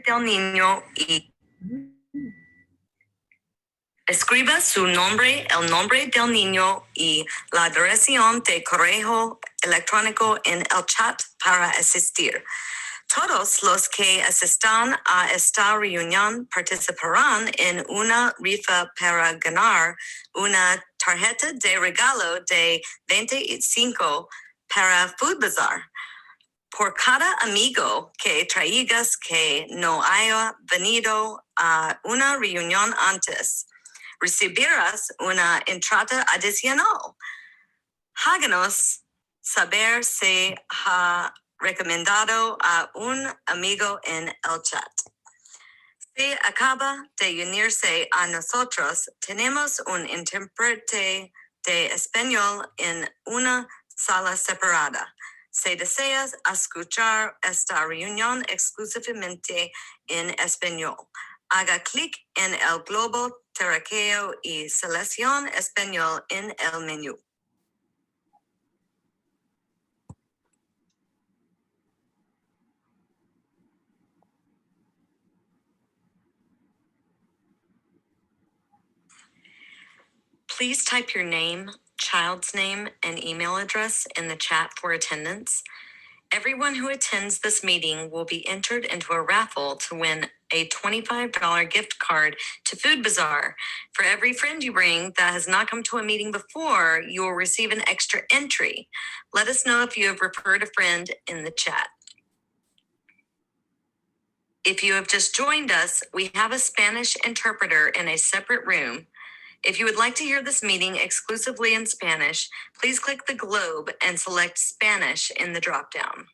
del niño y escriba su nombre, el nombre del niño y la dirección de correo electrónico en el chat para asistir. Todos los que asistan a esta reunión participarán en una rifa para ganar una tarjeta de regalo de 25 para Food Bazaar. Por cada amigo que traigas que no haya venido a una reunión antes, recibirás una entrada adicional. Háganos saber si ha recomendado a un amigo en el chat. Si acaba de unirse a nosotros, tenemos un intérprete de español en una sala separada. Si deseas escuchar esta reunión exclusivamente en español, haga clic en el globo terráqueo y seleccione español en el menú. Please type your name, child's name, and email address in the chat for attendance. Everyone who attends this meeting will be entered into a raffle to win a $25 gift card to Food Bazaar. For every friend you bring that has not come to a meeting before, you will receive an extra entry. Let us know if you have referred a friend in the chat. If you have just joined us, we have a Spanish interpreter in a separate room. If you would like to hear this meeting exclusively in Spanish, please click the globe and select Spanish in the dropdown.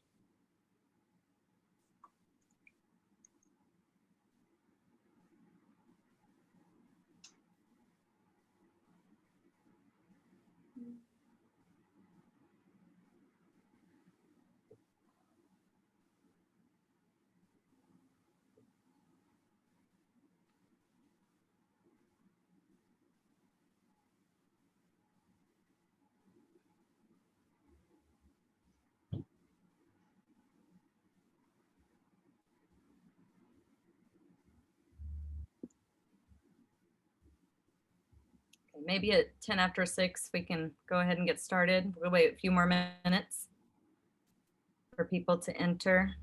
Maybe at 10 after 6, we can go ahead and get started. We'll wait a few more minutes for people to enter.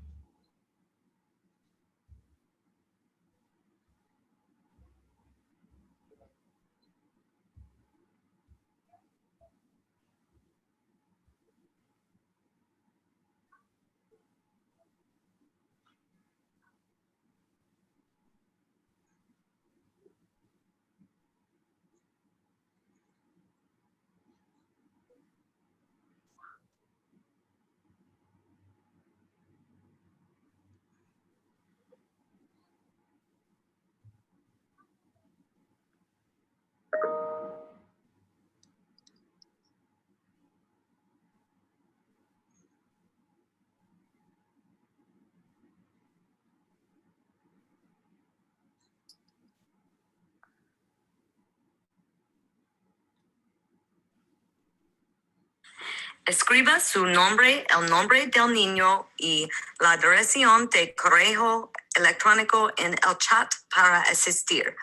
Escriba su nombre, el nombre del niño y la dirección de correo electrónico en el chat para asistir.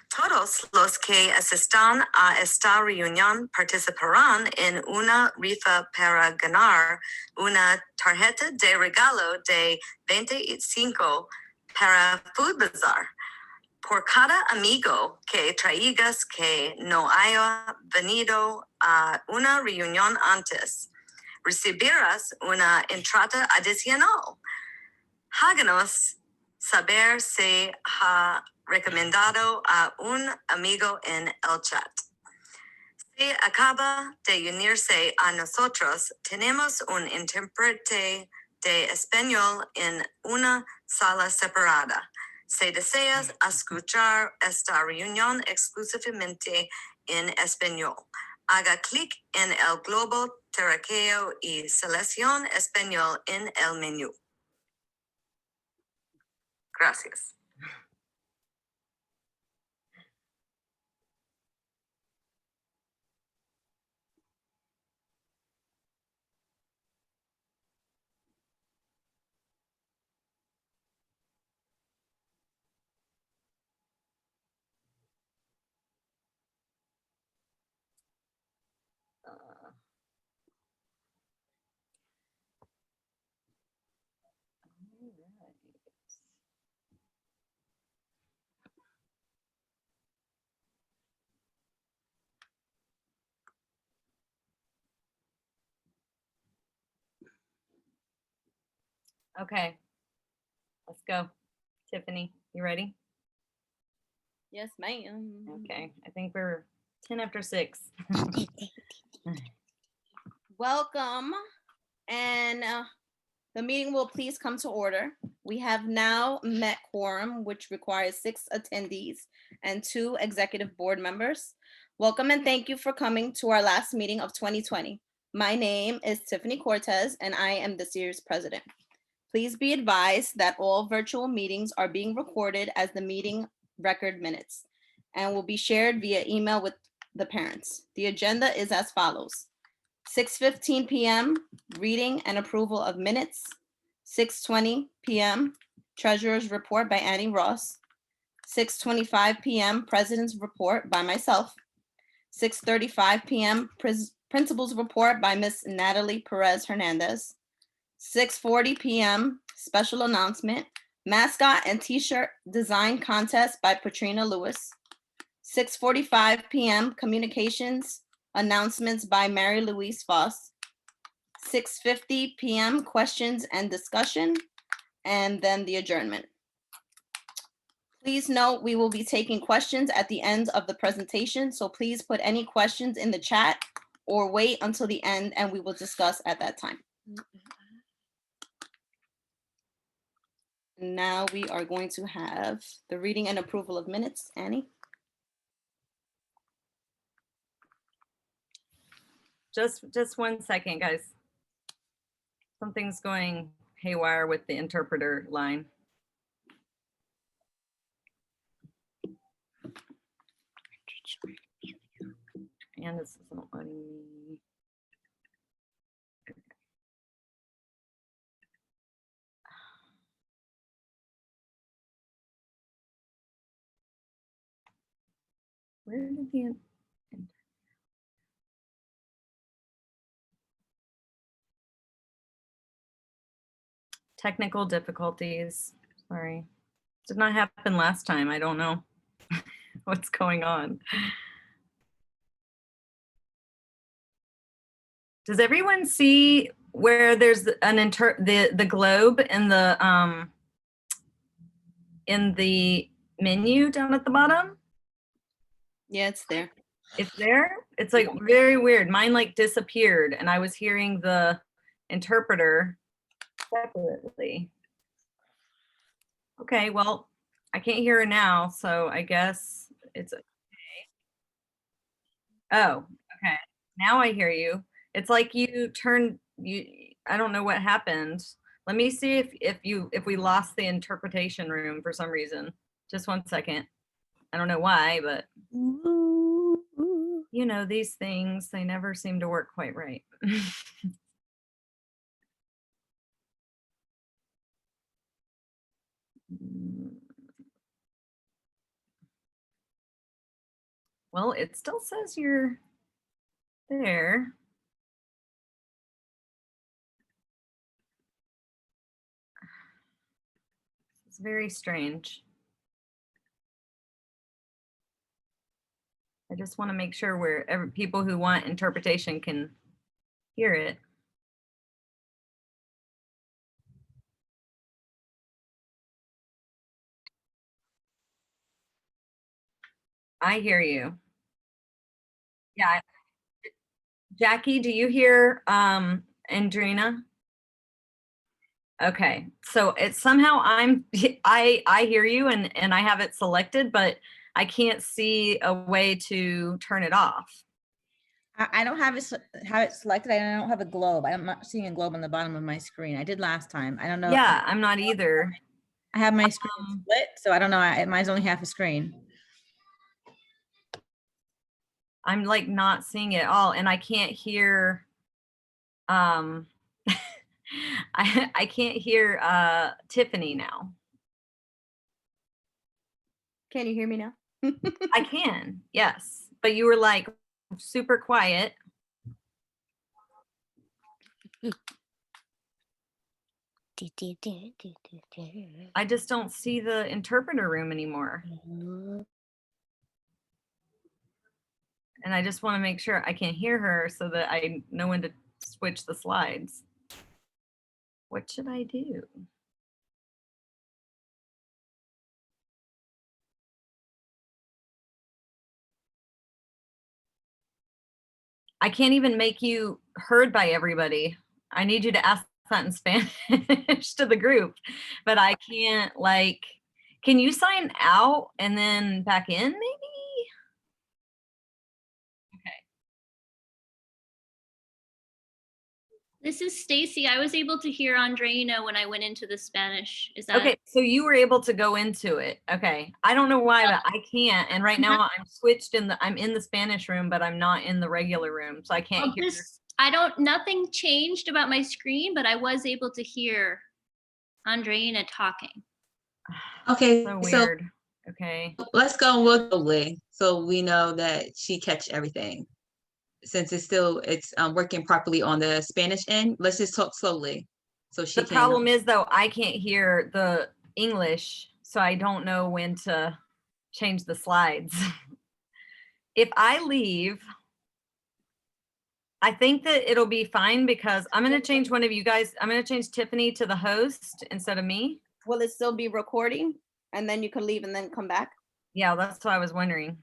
Todos los que asistan a esta reunión participarán en una rifa para ganar una tarjeta de regalo de 25 para Food Bazaar. Por cada amigo que traigas que no haya venido a una reunión antes, recibirás una entrada adicional. Háganos saber si ha recomendado a un amigo en el chat. Si acaba de unirse a nosotros, tenemos un intérprete de español en una sala separada. Si deseas escuchar esta reunión exclusivamente en español, haga clic en el globo terráqueo y seleccione español en el menú. Gracias. Okay, let's go. Tiffany, you ready? Yes, ma'am. Okay, I think we're 10 after 6. Welcome, and the meeting will please come to order. We have now met quorum, which requires 6 attendees and 2 executive board members. Welcome and thank you for coming to our last meeting of 2020. My name is Tiffany Cortes, and I am this year's president. Please be advised that all virtual meetings are being recorded as the meeting record minutes and will be shared via email with the parents. The agenda is as follows. 6:15 p.m., reading and approval of minutes. 6:20 p.m., Treasurer's Report by Annie Ross. 6:25 p.m., President's Report by myself. 6:35 p.m., Principal's Report by Miss Natalie Perez-Hernandez. 6:40 p.m., special announcement, mascot and t-shirt design contest by Patrina Lewis. 6:45 p.m., communications announcements by Mary-Louise Foss. 6:50 p.m., questions and discussion, and then the adjournment. Please note we will be taking questions at the end of the presentation, so please put any questions in the chat or wait until the end and we will discuss at that time. Now we are going to have the reading and approval of minutes. Annie? Just 1 second, guys. Something's going haywire with the interpreter line. And this isn't letting me. Where did the technical difficulties? Sorry, did not happen last time. I don't know what's going on. Does everyone see where there's an the globe in the menu down at the bottom? Yeah, it's there. It's there? It's like very weird. Mine like disappeared and I was hearing the interpreter separately. Okay, well, I can't hear her now, so I guess it's okay. Oh, okay. Now I hear you. It's like you I don't know what happened. Let me see if we lost the interpretation room for some reason. Just 1 second. I don't know why, but you know, these things, they never seem to work quite right. Well, it still says you're there. It's very strange. I just want to make sure people who want interpretation can hear it. I hear you. Yeah. Jackie, do you hear Andrina? Okay, so it's somehow I hear you and I have it selected, but I can't see a way to turn it off. I don't have it selected. I don't have a globe. I'm not seeing a globe on the bottom of my screen. I did last time. I don't know. Yeah, I'm not either. I have my screen split, so I don't know. Mine's only half a screen. I'm like not seeing it all, and I can't hear. I can't hear Tiffany now. Can you hear me now? I can, yes, but you were like super quiet. I just don't see the interpreter room anymore. And I just want to make sure I can hear her so that I know when to switch the slides. What should I do? I can't even make you heard by everybody. I need you to ask that in Spanish to the group, but I can't, like, can you sign out and then back in maybe? This is Stacy. I was able to hear Andreina when I went into the Spanish. Is that Okay, so you were able to go into it. Okay. I don't know why, but I can't. And right now I'm switched I'm in the Spanish room, but I'm not in the regular room. So I can't Oh, hear. nothing changed about my screen, but I was able to hear Andreina talking. Okay, So so weird. Okay. let's go slowly so we know that she catch everything. Since it's working properly on the Spanish end, let's just talk slowly so she The can. problem is though, I can't hear the English, so I don't know when to change the slides. If I leave, I think that it'll be fine because I'm going to change one of you guys. I'm going to change Tiffany to the host instead of me. Will it still be recording? And then you can leave and then come back? Yeah, that's what I was wondering.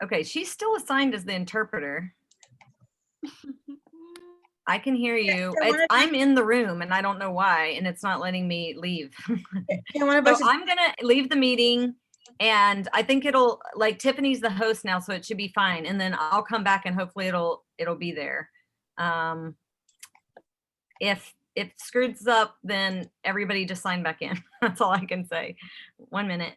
Okay, she's still assigned as the interpreter. I can hear you. I'm in the room and I don't know why, and it's not letting me leave. So I'm gonna leave the meeting, and I think it'll, like, Tiffany's the host now, so it should be fine. And then I'll come back and hopefully it'll be there. If it screws up, then everybody just sign back in. That's all I can say. 1 minute.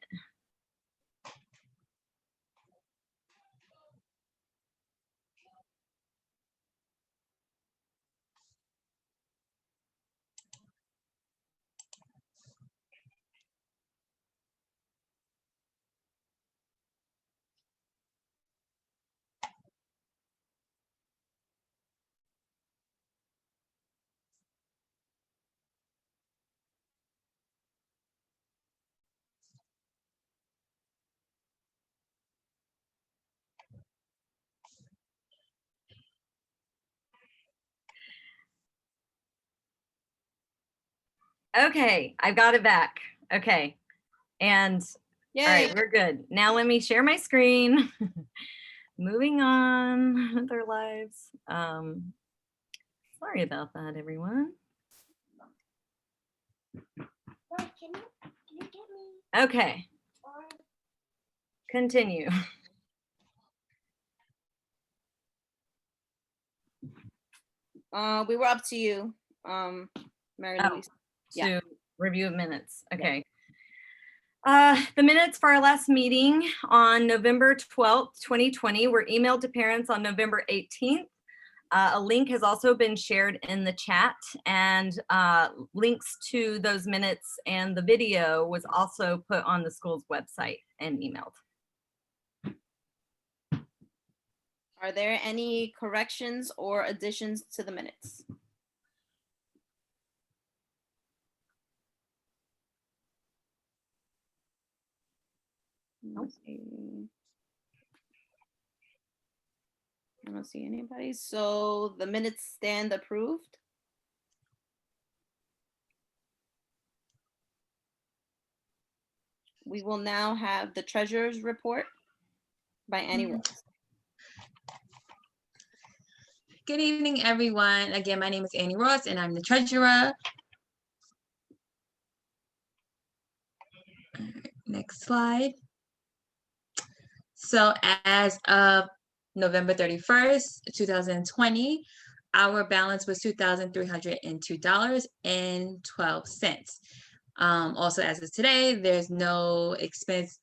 Okay, I've got it back. Okay. And all right, we're good. Now let me share my screen. Moving on with our lives. Sorry about that, everyone. Okay. Continue. We were up to you, Mary-Louise. To review of minutes. Okay. The minutes for our last meeting on November 12th, 2020 were emailed to parents on November 18th. A link has also been shared in the chat, and links to those minutes and the video was also put on the school's website and emailed. Are there any corrections or additions to the minutes? Nope. I don't see anybody. So the minutes stand approved. We will now have the treasurer's report by anyone. Good evening, everyone. Again, my name is Annie Ross, and I'm the treasurer. Next slide. So as of November 31st, 2020, our balance was $2,302.12. Also, as of today, there's no expense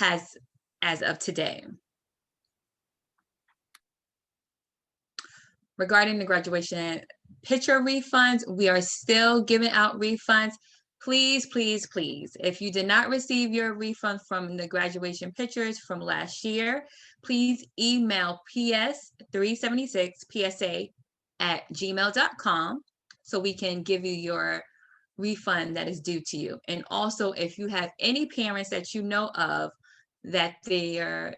as of today. Regarding the graduation picture refunds, we are still giving out refunds. Please, please, please, if you did not receive your refund from the graduation pictures from last year, please email ps376psa@gmail.com so we can give you your refund that is due to you. And also, if you have any parents that you know of that their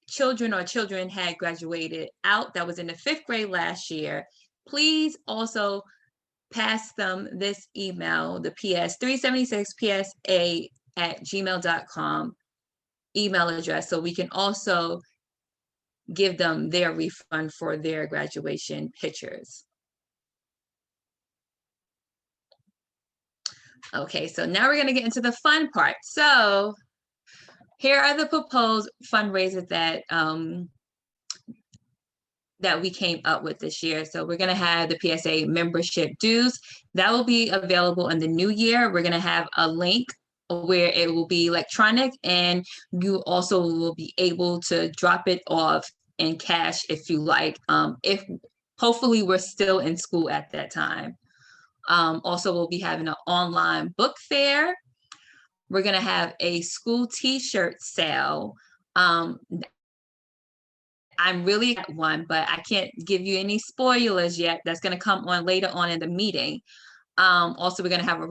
children had graduated out that was in the 5th grade last year, please also pass them this email, the ps376psa@gmail.com email address, so we can also give them their refund for their graduation pictures. Okay, so now we're gonna get into the fun part. So here are the proposed fundraisers that we came up with this year. So we're gonna have the PSA membership dues. That will be available in the new year. We're gonna have a link where it will be electronic, and you also will be able to drop it off in cash if you like. If hopefully we're still in school at that time. Also, we'll be having an online book fair. We're gonna have a school t-shirt sale. I'm really at one, but I can't give you any spoilers yet. That's gonna come on later on in the meeting. Also, we're gonna have a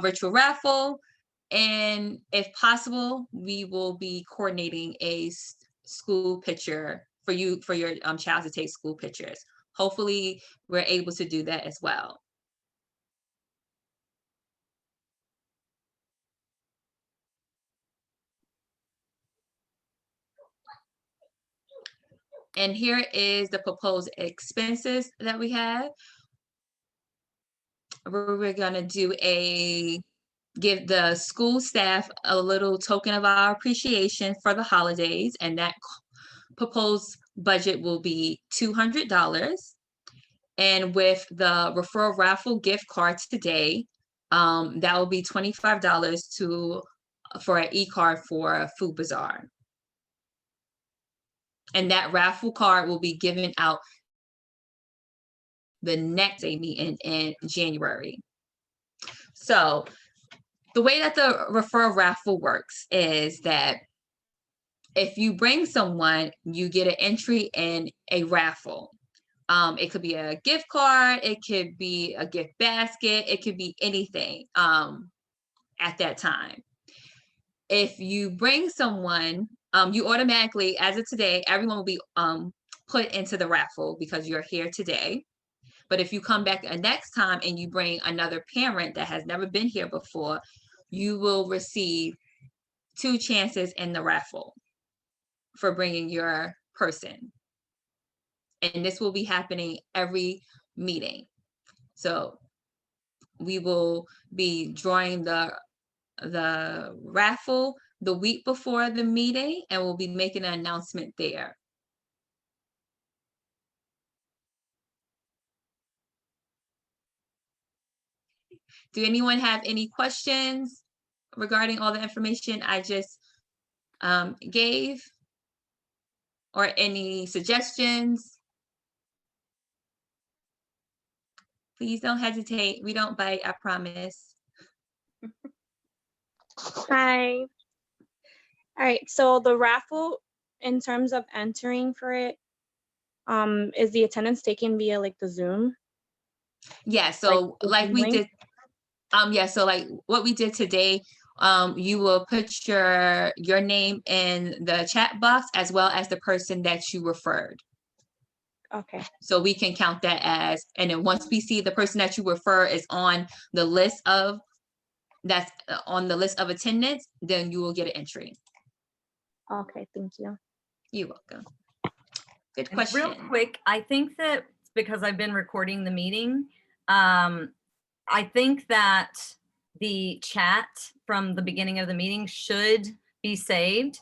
virtual raffle. And if possible, we will be coordinating a school picture for you, for your child to take school pictures. Hopefully, we're able to do that as well. And here is the proposed expenses that we have. We're gonna give the school staff a little token of our appreciation for the holidays, and that proposed budget will be $200. And with the referral raffle gift cards today, that will be $25 for an e-card for Food Bazaar. And that raffle card will be given out the next meeting in January. So the way that the referral raffle works is that if you bring someone, you get an entry in a raffle. It could be a gift card, it could be a gift basket, it could be anything at that time. If you bring someone, you automatically, as of today, everyone will be put into the raffle because you're here today. But if you come back next time and you bring another parent that has never been here before, you will receive 2 chances in the raffle for bringing your person. And this will be happening every meeting. So we will be drawing the raffle the week before the meeting, and we'll be making an announcement there. Do anyone have any questions regarding all the information I just gave, or any suggestions? Please don't hesitate. We don't bite, I promise. Hi. All right, so the raffle, in terms of entering for it, is the attendance taken via the Zoom? Yeah, so like we did, yeah, so like what we did today, you will put your name in the chat box as well as the person that you referred. Okay. So we can count that as, and then once we see the person that you refer is on the list of, that's on the list of attendance, then you will get an entry. Okay, thank you. You're welcome. Good And question. real quick, I think that because I've been recording the meeting, I think that the chat from the beginning of the meeting should be saved.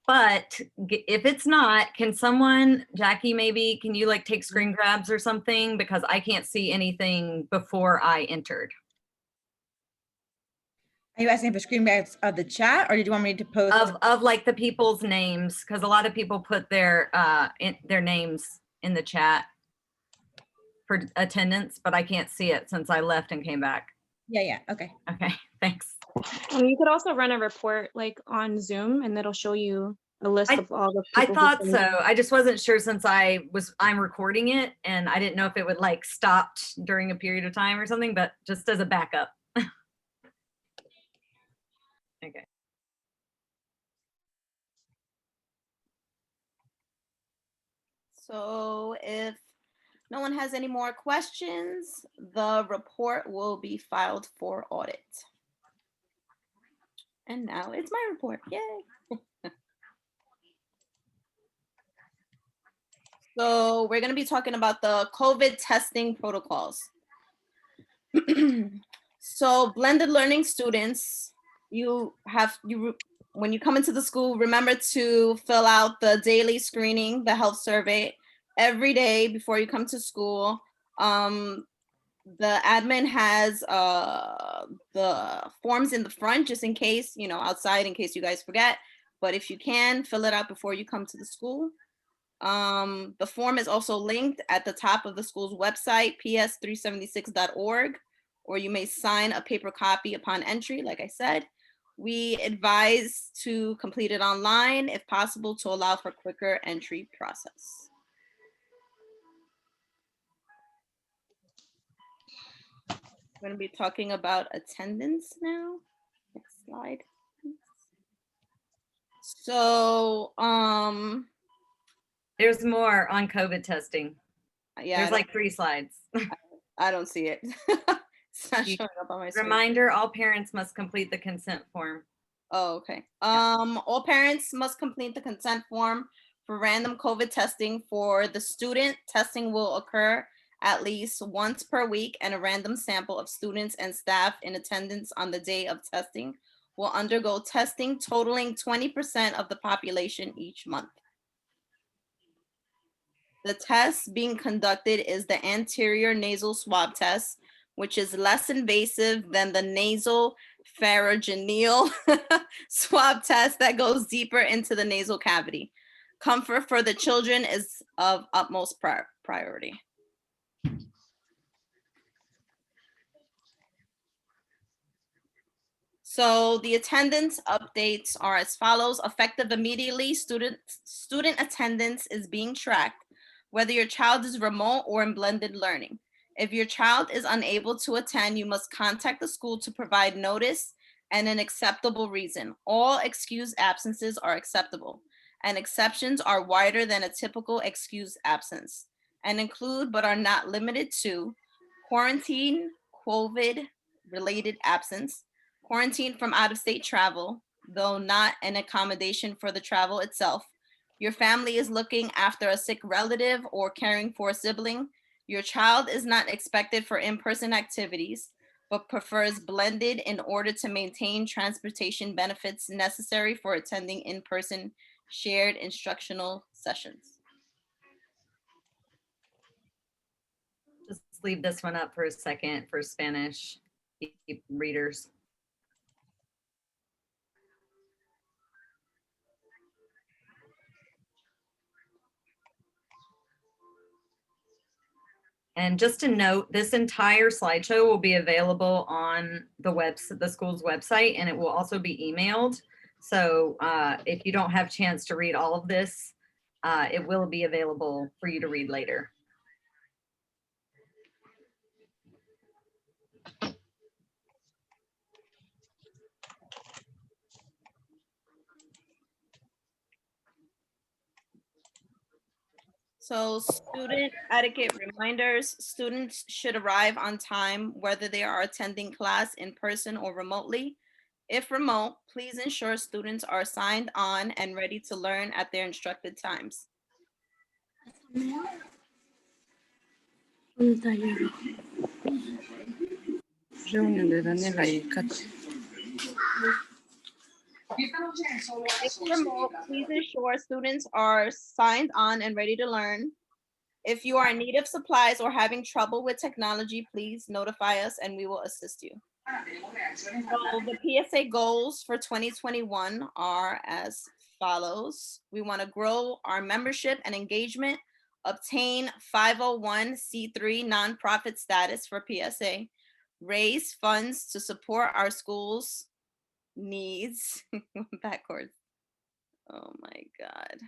But if it's not, can someone, Jackie, maybe, can you take screen grabs or something? Because I can't see anything before I entered. Are you asking for screen grabs of the chat, or did you want me to post? Of the people's names, because a lot of people put their names in the chat for attendance, but I can't see it since I left and came back. Yeah, okay. Okay, thanks. You could also run a report on Zoom, and it'll show you a list I- of all the I people? who thought can- so. I just wasn't sure since I'm recording it and I didn't know if it would like stop during a period of time or something, but just as a backup. Okay. So if no one has any more questions, the report will be filed for audit. And now it's my report. Yay. So we're going to be talking about the COVID testing protocols. So blended learning students, when you come into the school, remember to fill out the daily screening, the health survey every day before you come to school. The admin has the forms in the front just in case, outside in case you guys forget. But if you can, fill it out before you come to the school. The form is also linked at the top of the school's website, ps376.org, or you may sign a paper copy upon entry, like I said. We advise to complete it online if possible to allow for quicker entry process. We're going to be talking about attendance now. Next slide. Please. So, There's more on COVID testing. yeah, There's like 3 slides. I don't see it. It's not showing up on my screen. Reminder, all parents must complete the consent form. Oh, okay. All parents must complete the consent form for random COVID testing. For the student, testing will occur at least once per week, and a random sample of students and staff in attendance on the day of testing will undergo testing totaling 20% of the population each month. The test being conducted is the anterior nasal swab test, which is less invasive than the nasal pharyngeal swab test that goes deeper into the nasal cavity. Comfort for the children is of utmost priority. So the attendance updates are as follows. Effective immediately, student attendance is being tracked, whether your child is remote or in blended learning. If your child is unable to attend, you must contact the school to provide notice and an acceptable reason. All excused absences are acceptable, and exceptions are wider than a typical excused absence and include but are not limited to quarantine, COVID-related absence, quarantine from out-of-state travel, though not an accommodation for the travel itself. Your family is looking after a sick relative or caring for a sibling. Your child is not expected for in-person activities, but prefers blended in order to maintain transportation benefits necessary for attending in-person shared instructional sessions. Just leave this one up for a second for Spanish readers. And just to note, this entire slideshow will be available on the school's website, and it will also be emailed. So if you don't have a chance to read all of this, it will be available for you to read later. So student etiquette reminders, students should arrive on time whether they are attending class in person or remotely. If remote, please ensure students are signed on and ready to learn at their instructed times. If remote, please ensure students are signed on and ready to learn. If you are in need of supplies or having trouble with technology, please notify us and we will assist you. So the PSA goals for 2021 are as follows. We want to grow our membership and engagement, obtain 501c3 nonprofit status for PSA, raise funds to support our schools' needs. Backwards. Oh my God.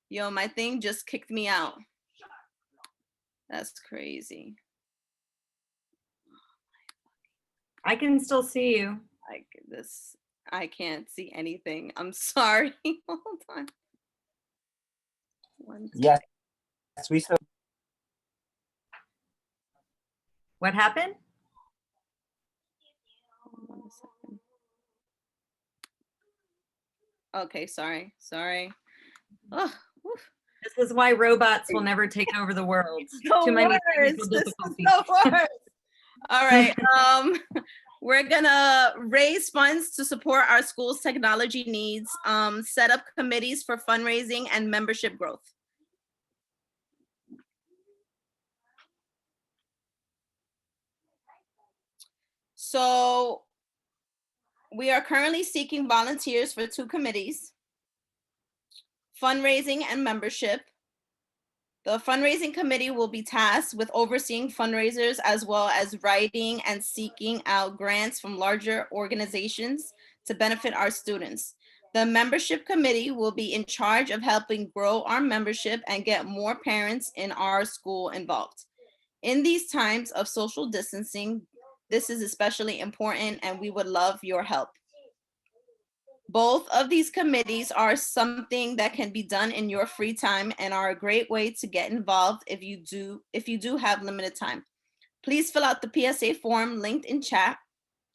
Yo, my thing just kicked me out. That's crazy. I can still see you. I can't see anything. I'm sorry. Hold on. Yes, we still. What happened? Hold on a second. Okay, sorry. Oh, This is why robots will never take over the world. Too many technical This is difficulties. the worst. All right. We're gonna raise funds to support our school's technology needs, set up committees for fundraising and membership growth. So we are currently seeking volunteers for 2 committees, fundraising and membership. The fundraising committee will be tasked with overseeing fundraisers as well as writing and seeking out grants from larger organizations to benefit our students. The membership committee will be in charge of helping grow our membership and get more parents in our school involved. In these times of social distancing, this is especially important and we would love your help. Both of these committees are something that can be done in your free time and are a great way to get involved if you do have limited time. Please fill out the PSA form linked in chat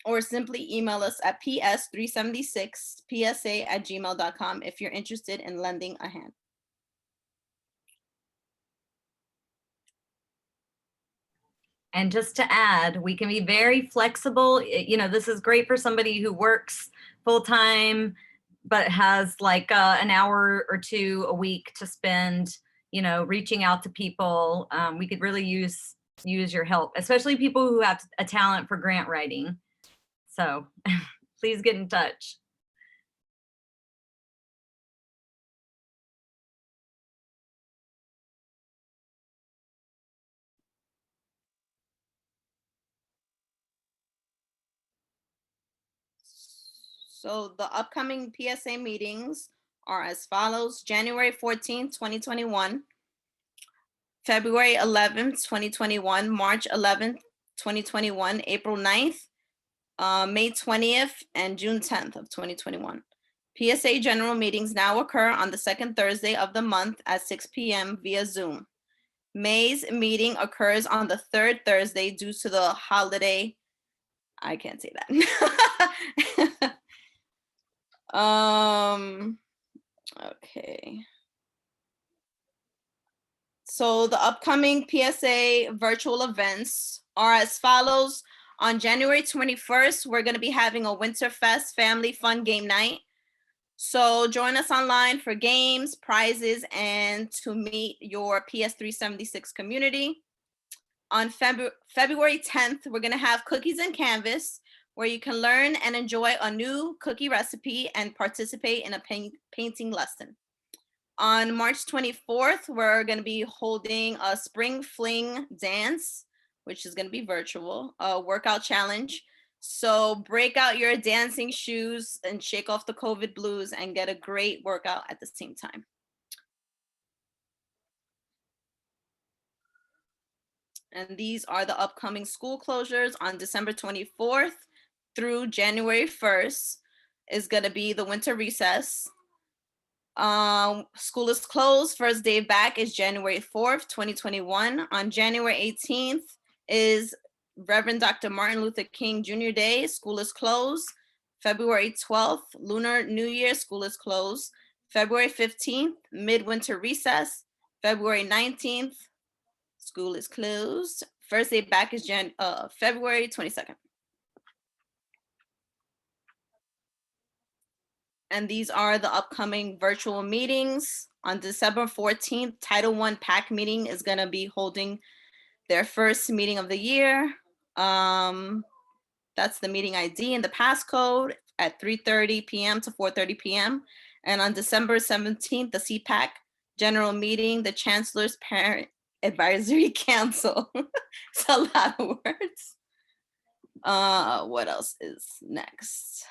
or simply email us at ps376psa@gmail.com if you're interested in lending a hand. And just to add, we can be very flexible. You know, this is great for somebody who works full-time, but has like an hour or 2 a week to spend, you know, reaching out to people. We could really use your help, especially people who have a talent for grant writing. So please get in touch. So the upcoming PSA meetings are as follows: January 14th, 2021, February 11th, 2021, March 11th, 2021, April 9th, May 20th, and June 10th of 2021. PSA general meetings now occur on the second Thursday of the month at 6 p.m. via Zoom. May's meeting occurs on the third Thursday due to the holiday. I can't say that. Okay. So the upcoming PSA virtual events are as follows. On January 21st, we're going to be having a Winterfest family fun game night. So join us online for games, prizes, and to meet your PS376 community. On February 10th, we're going to have Cookies and Canvas, where you can learn and enjoy a new cookie recipe and participate in a painting lesson. On March 24th, we're going to be holding a Spring Fling dance, which is going to be virtual, a workout challenge. So break out your dancing shoes and shake off the COVID blues and get a great workout at the same time. And these are the upcoming school closures. On December 24th through January 1st is going to be the winter recess. School is closed. First day back is January 4th, 2021. On January 18th is Reverend Dr. Martin Luther King Jr. Day. School is closed. February 12th, Lunar New Year, school is closed. February 15th, midwinter recess. February 19th, school is closed. First day back is February 22nd. And these are the upcoming virtual meetings. On December 14th, Title I PAC meeting is going to be holding their first meeting of the year. That's the meeting ID and the passcode at 3:30 p.m. to 4:30 p.m. And on December 17th, the CPAC general meeting, the Chancellor's Parent Advisory Council. It's a lot of words. What else is next?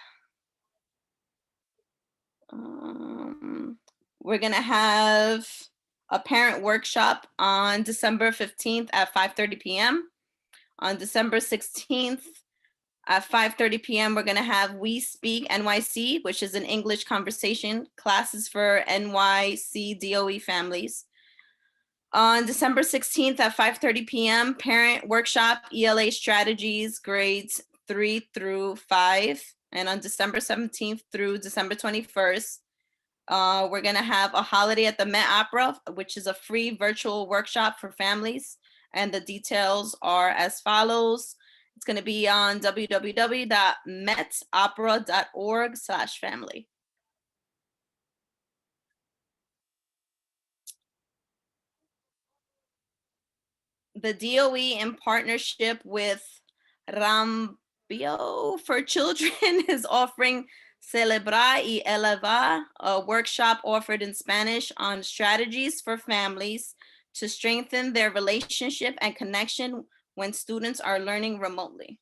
We're gonna have a parent workshop on December 15th at 5:30 p.m. On December 16th at 5:30 p.m., we're gonna have We Speak NYC, which is an English conversation classes for NYC DOE families. On December 16th at 5:30 p.m., parent workshop, ELA strategies, grades 3 through 5. And on December 17th through December 21st, we're gonna have a holiday at the Met Opera, which is a free virtual workshop for families. And the details are as follows. It's gonna be on www.metopera.org/family. The DOE, in partnership with Rambio for Children, is offering Celebrar y Elevar, a workshop offered in Spanish on strategies for families to strengthen their relationship and connection when students are learning remotely.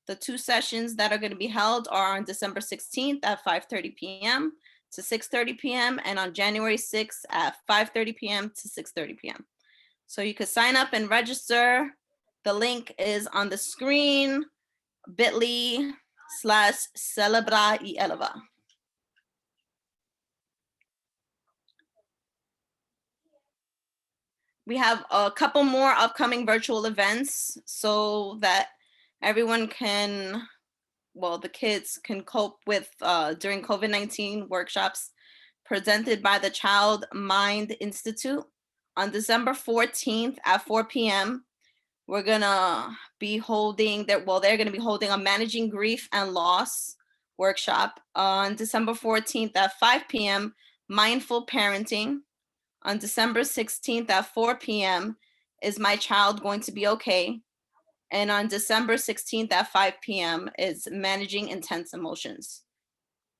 The 2 sessions that are going to be held are on December 16th at 5:30 p.m. to 6:30 p.m. and on January 6th at 5:30 p.m. to 6:30 p.m. So you could sign up and register. The link is on the screen, bit.ly/Celebrar y Elevar. We have a couple more upcoming virtual events so that everyone can, well, the kids can cope with during COVID-19 workshops presented by the Child Mind Institute. On December 14th at 4 p.m., we're gonna be holding they're gonna be holding a Managing Grief and Loss workshop. On December 14th at 5 p.m., Mindful Parenting. On December 16th at 4 p.m., Is My Child Going to Be Okay? And on December 16th at 5 p.m. is Managing Intense Emotions.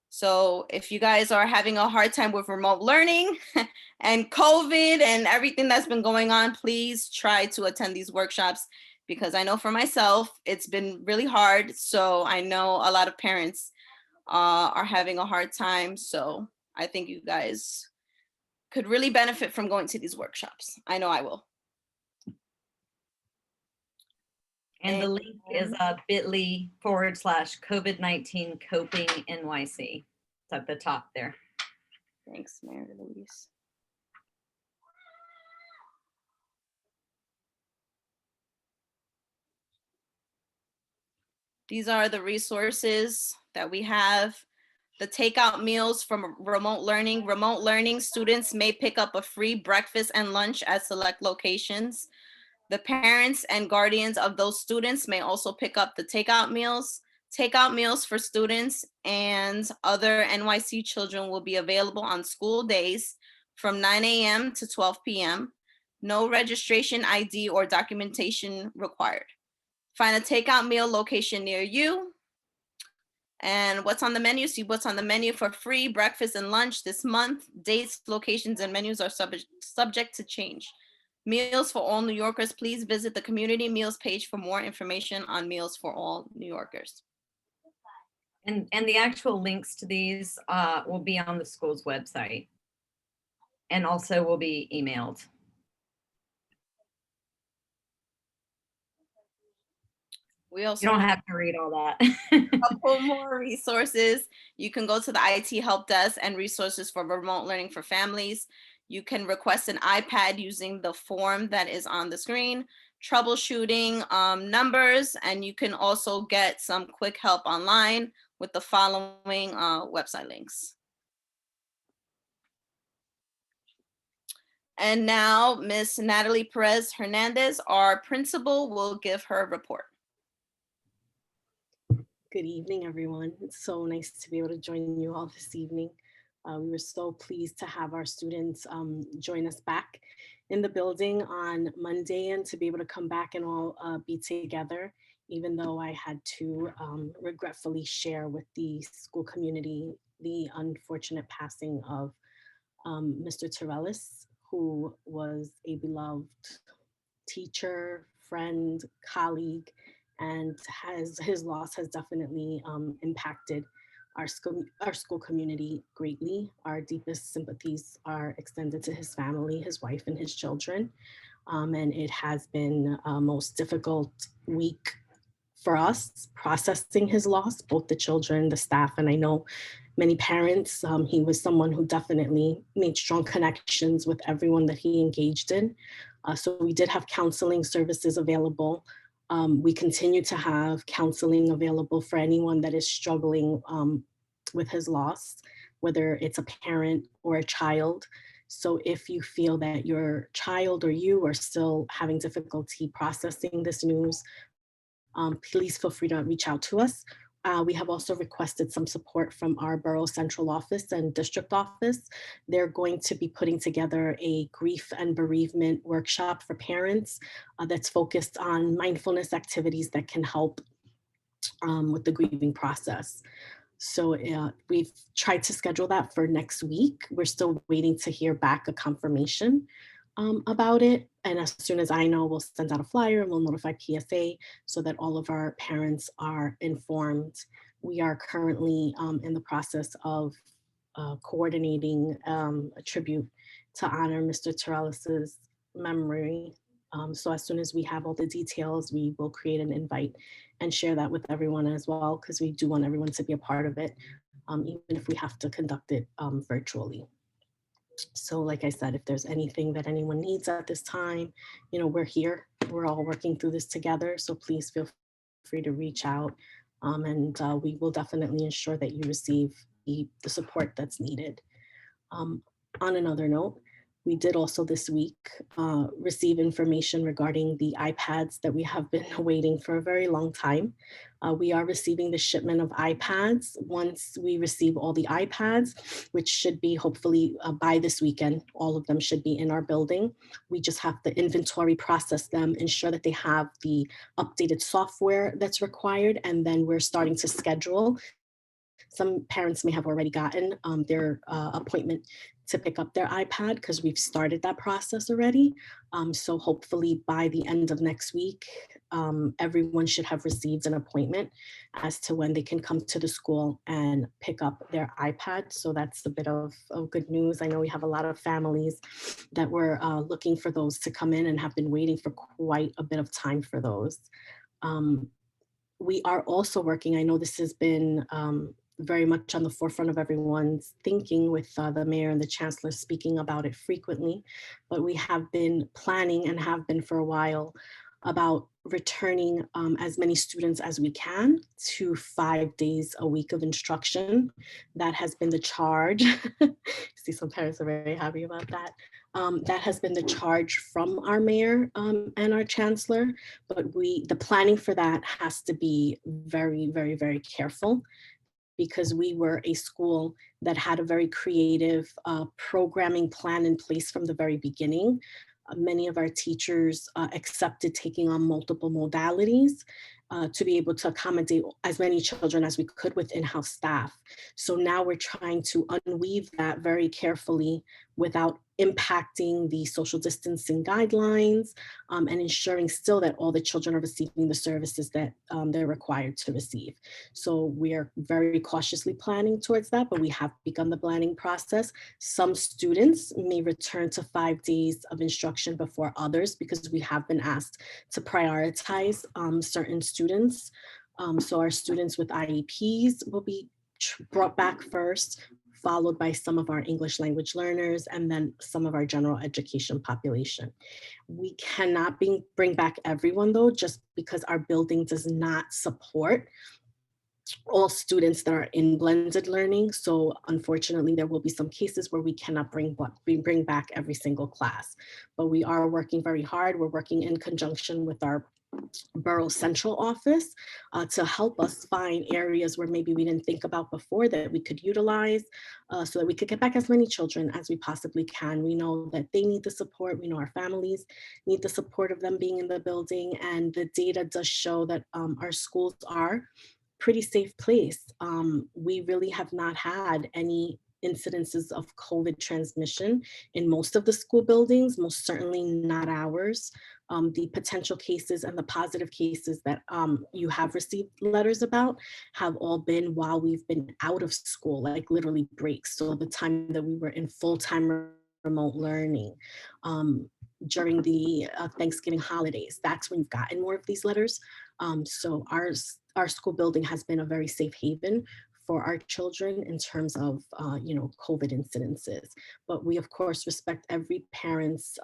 So if you guys are having a hard time with remote learning and COVID and everything that's been going on, please try to attend these workshops, because I know for myself, it's been really hard. So I know a lot of parents are having a hard time. So I think you guys could really benefit from going to these workshops. I know I will. And the link is bit.ly/COVID-19 coping NYC. It's at the top there. Thanks, Mary-Louise. These are the resources that we have. The takeout meals from remote learning. Remote learning students may pick up a free breakfast and lunch at select locations. The parents and guardians of those students may also pick up the takeout meals. Takeout meals for students and other NYC children will be available on school days from 9 a.m. to 12 p.m. No registration, ID, or documentation required. Find a takeout meal location near you. And what's on the menu? See what's on the menu for free breakfast and lunch this month. Dates, locations, and menus are subject to change. Meals for All New Yorkers. Please visit the community meals page for more information on Meals for All New Yorkers. And the actual links to these will be on the school's website and also will be emailed. We also You don't have to read all that. a couple more resources. You can go to the IT help desk and resources for remote learning for families. You can request an iPad using the form that is on the screen, troubleshooting numbers, and you can also get some quick help online with the following website links. And now Miss Natalie Perez-Hernandez, our principal, will give her report. Good evening, everyone. It's so nice to be able to join you all this evening. We were so pleased to have our students join us back in the building on Monday and to be able to come back and all be together, even though I had to regretfully share with the school community the unfortunate passing of Mr. Torellis, who was a beloved teacher, friend, colleague, and his loss has definitely impacted our school community greatly. Our deepest sympathies are extended to his family, his wife, and his children. And it has been a most difficult week for us processing his loss, both the children, the staff, and I know many parents. He was someone who definitely made strong connections with everyone that he engaged in. So we did have counseling services available. We continue to have counseling available for anyone that is struggling with his loss, whether it's a parent or a child. So if you feel that your child or you are still having difficulty processing this news, please feel free to reach out to us. We have also requested some support from our borough central office and district office. They're going to be putting together a grief and bereavement workshop for parents that's focused on mindfulness activities that can help with the grieving process. So we've tried to schedule that for next week. We're still waiting to hear back a confirmation about it. And as soon as I know, we'll send out a flyer and we'll notify PSA so that all of our parents are informed. We are currently in the process of coordinating a tribute to honor Mr. Terrells's memory. So as soon as we have all the details, we will create an invite and share that with everyone as well, because we do want everyone to be a part of it, even if we have to conduct it virtually. So like I said, if there's anything that anyone needs at this time, you know, we're here, we're all working through this together. So please feel free to reach out and we will definitely ensure that you receive the support that's needed. On another note, we did also this week receive information regarding the iPads that we have been waiting for a very long time. We are receiving the shipment of iPads. Once we receive all the iPads, which should be hopefully by this weekend, all of them should be in our building. We just have to inventory, process them, ensure that they have the updated software that's required, and then we're starting to schedule. Some parents may have already gotten their appointment to pick up their iPad because we've started that process already. So hopefully by the end of next week, everyone should have received an appointment as to when they can come to the school and pick up their iPad. So that's a bit of good news. I know we have a lot of families that were looking for those to come in and have been waiting for quite a bit of time for those. We are also working, I know this has been very much on the forefront of everyone's thinking with the mayor and the chancellor speaking about it frequently, but we have been planning and have been for a while about returning as many students as we can to 5 days a week of instruction. That has been the charge. See, some parents are very happy about that. That has been the charge from our mayor and our chancellor, but the planning for that has to be very, very, very careful, because we were a school that had a very creative programming plan in place from the very beginning. Many of our teachers accepted taking on multiple modalities to be able to accommodate as many children as we could with in-house staff. So now we're trying to unweave that very carefully without impacting the social distancing guidelines and ensuring still that all the children are receiving the services that they're required to receive. So we are very cautiously planning towards that, but we have begun the planning process. Some students may return to 5 days of instruction before others because we have been asked to prioritize certain students. So our students with IEPs will be brought back first, followed by some of our English language learners, and then some of our general education population. We cannot bring back everyone though, just because our building does not support all students that are in blended learning. So unfortunately, there will be some cases where we cannot bring back every single class, but we are working very hard. We're working in conjunction with our Borough Central Office to help us find areas where maybe we didn't think about before that we could utilize so that we could get back as many children as we possibly can. We know that they need the support. We know our families need the support of them being in the building, and the data does show that our schools are pretty safe place. We really have not had any incidences of COVID transmission in most of the school buildings, most certainly not ours. The potential cases and the positive cases that you have received letters about have all been while we've been out of school, like literally breaks. So the time that we were in full-time remote learning, during the Thanksgiving holidays, that's when you've gotten more of these letters. So our school building has been a very safe haven for our children in terms of, COVID incidences. But we, of course, respect every parent's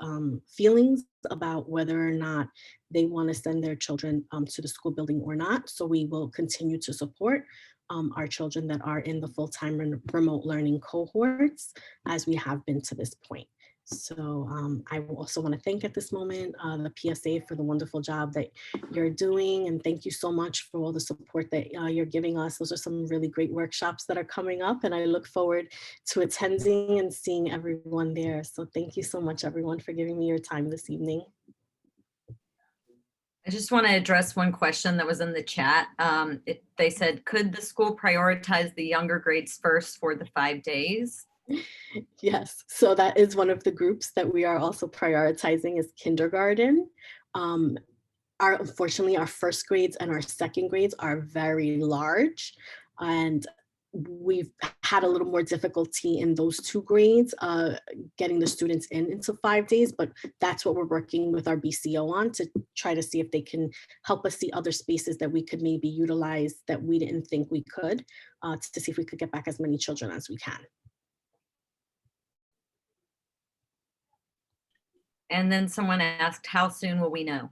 feelings about whether or not they want to send their children to the school building or not. So we will continue to support our children that are in the full-time remote learning cohorts, as we have been to this point. So I also want to thank at this moment the PSA for the wonderful job that you're doing. And thank you so much for all the support that you're giving us. Those are some really great workshops that are coming up, and I look forward to attending and seeing everyone there. So thank you so much, everyone, for giving me your time this evening. I just want to address one question that was in the chat. They said, could the school prioritize the younger grades first for the 5 days? Yes, so that is one of the groups that we are also prioritizing is kindergarten. Unfortunately, our first grades and our second grades are very large, and we've had a little more difficulty in those 2 grades getting the students into 5 days, but that's what we're working with our BCO on to try to see if they can help us see other spaces that we could maybe utilize that we didn't think we could, to see if we could get back as many children as we can. And then someone asked, how soon will we know?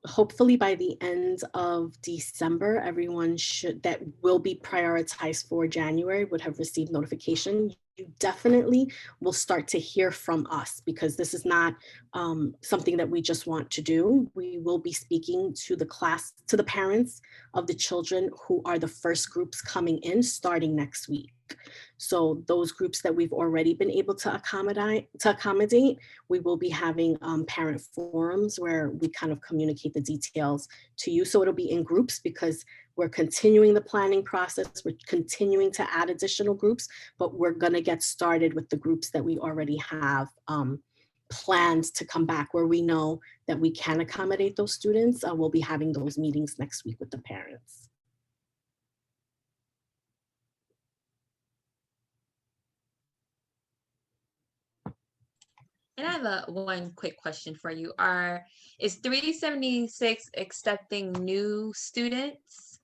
Hopefully by the end of December, everyone that will be prioritized for January would have received notification. You definitely will start to hear from us, because this is not something that we just want to do. We will be speaking to the parents of the children who are the first groups coming in starting next week. So those groups that we've already been able to accommodate, we will be having parent forums where we kind of communicate the details to you. So it'll be in groups, because we're continuing the planning process. We're continuing to add additional groups, but we're going to get started with the groups that we already have planned to come back, where we know that we can accommodate those students. We'll be having those meetings next week with the parents. And I have one quick question for you. Is 376 accepting new students?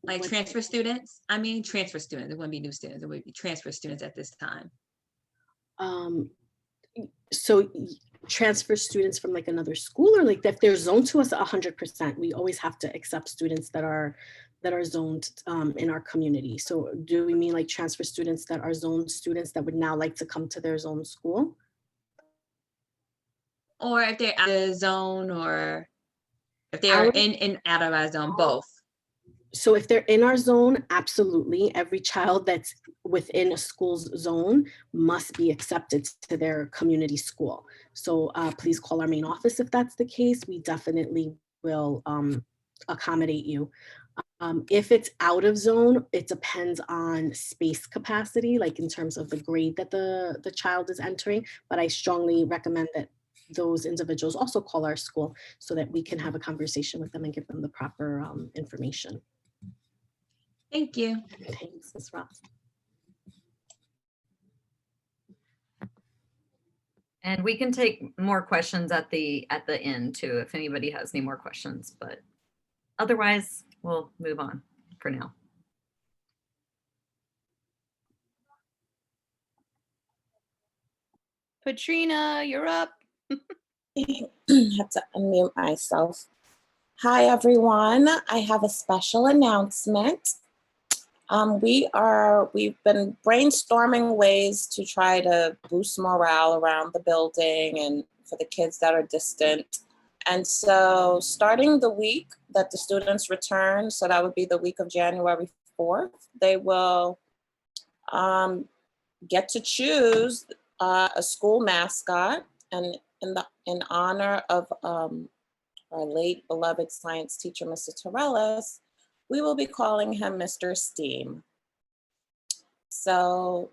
Like transfer students? I mean, transfer students. It wouldn't be new students. It would be transfer students at this time. So transfer students from like another school, or like if they're zoned to us 100%, we always have to accept students that are zoned in our community. So do we mean like transfer students that are zoned students that would now like to come to their zone school? Or if they're out of the zone, or if they're in and out of our zone, both. So if they're in our zone, absolutely. Every child that's within a school's zone must be accepted to their community school. So please call our main office if that's the case. We definitely will accommodate you. If it's out of zone, it depends on space capacity, like in terms of the grade that the child is entering. But I strongly recommend that those individuals also call our school so that we can have a conversation with them and give them the proper information. Thank you. Thanks, Ms. Ross. And we can take more questions at the end too, if anybody has any more questions, but otherwise we'll move on for now. Patrina, you're up. Have to unmute myself. Hi, everyone. I have a special announcement. We've been brainstorming ways to try to boost morale around the building and for the kids that are distant. And so starting the week that the students return, so that would be the week of January 4th, they will get to choose a school mascot, and in honor of our late beloved science teacher, Mr. Torellis, we will be calling him Mr. Steam. So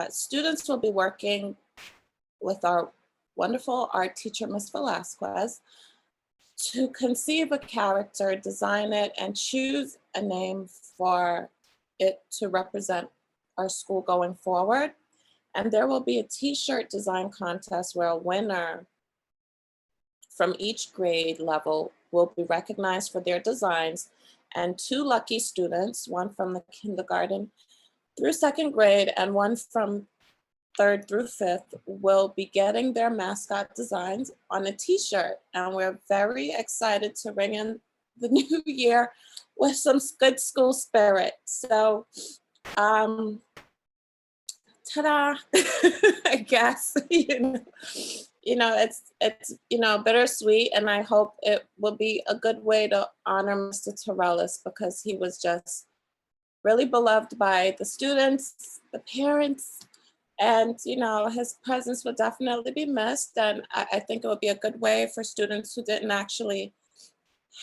students will be working with our wonderful art teacher, Miss Vasquez, to conceive a character, design it, and choose a name for it to represent our school going forward. And there will be a t-shirt design contest where a winner from each grade level will be recognized for their designs, and 2 lucky students, one from the kindergarten through 2nd grade and one from 3rd through 5th, will be getting their mascot designs on a t-shirt. And we're very excited to ring in the new year with some good school spirit. So, ta-da, I guess, it's bittersweet, and I hope it will be a good way to honor Mr. Torellis, because he was just really beloved by the students, the parents, and his presence would definitely be missed. And I think it would be a good way for students who didn't actually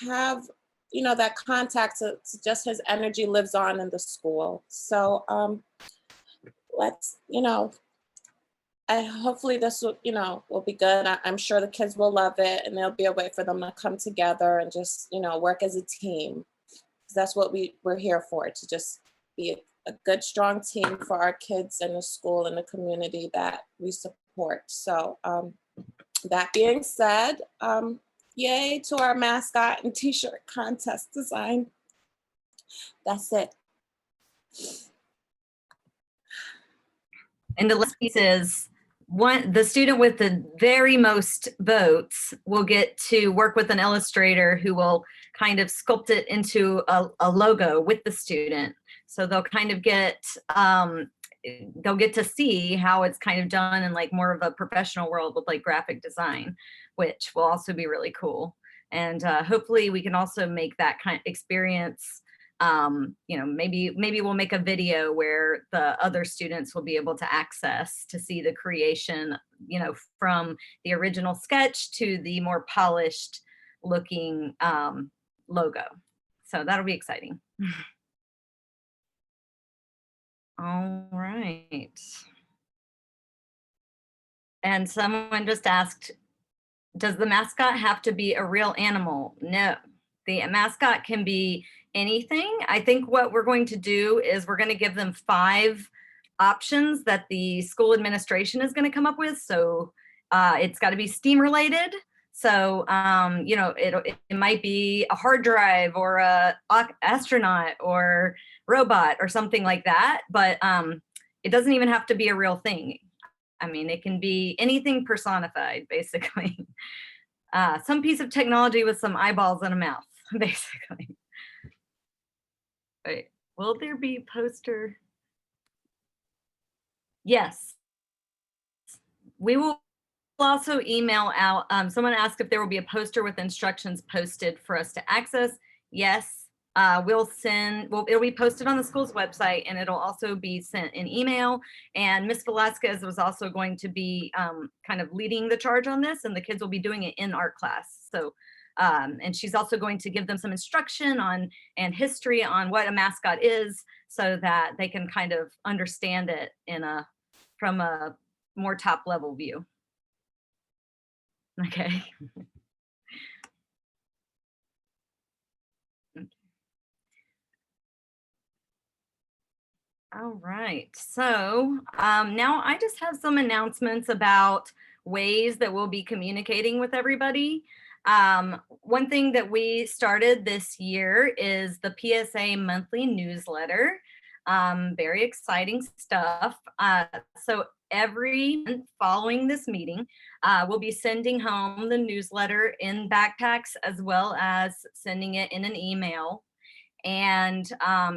have that contact to just his energy lives on in the school. So let's hopefully this will be good. I'm sure the kids will love it, and there'll be a way for them to come together and just work as a team. That's what we're here for, to just be a good, strong team for our kids and the school and the community that we support. So that being said, yay to our mascot and t-shirt contest design. That's it. And the last piece is the student with the very most votes will get to work with an illustrator who will kind of sculpt it into a logo with the student. So they'll kind of get, they'll get to see how it's kind of done in like more of a professional world with like graphic design, which will also be really cool. And hopefully we can also make that kind of experience, maybe we'll make a video where the other students will be able to access to see the creation, from the original sketch to the more polished looking logo. So that'll be exciting. All right. And someone just asked, does the mascot have to be a real animal? No, the mascot can be anything. I think what we're going to do is we're going to give them 5 options that the school administration is going to come up with. So it's got to be STEAM related. So, it might be a hard drive or a astronaut or robot or something like that. But it doesn't even have to be a real thing. I mean, it can be anything personified, basically. Some piece of technology with some eyeballs and a mouth, basically. Wait, will there be a poster? Yes. We will also email out, someone asked if there will be a poster with instructions posted for us to access. Yes, it'll be posted on the school's website, and it'll also be sent in email. And Miss Vasquez was also going to be kind of leading the charge on this, and the kids will be doing it in art class. So, and she's also going to give them some instruction on and history on what a mascot is, so that they can kind of understand it from a more top level view. Okay. All right, so now I just have some announcements about ways that we'll be communicating with everybody. One thing that we started this year is the PSA monthly newsletter. Very exciting stuff. So every month following this meeting, we'll be sending home the newsletter in backpacks, as well as sending it in an email. And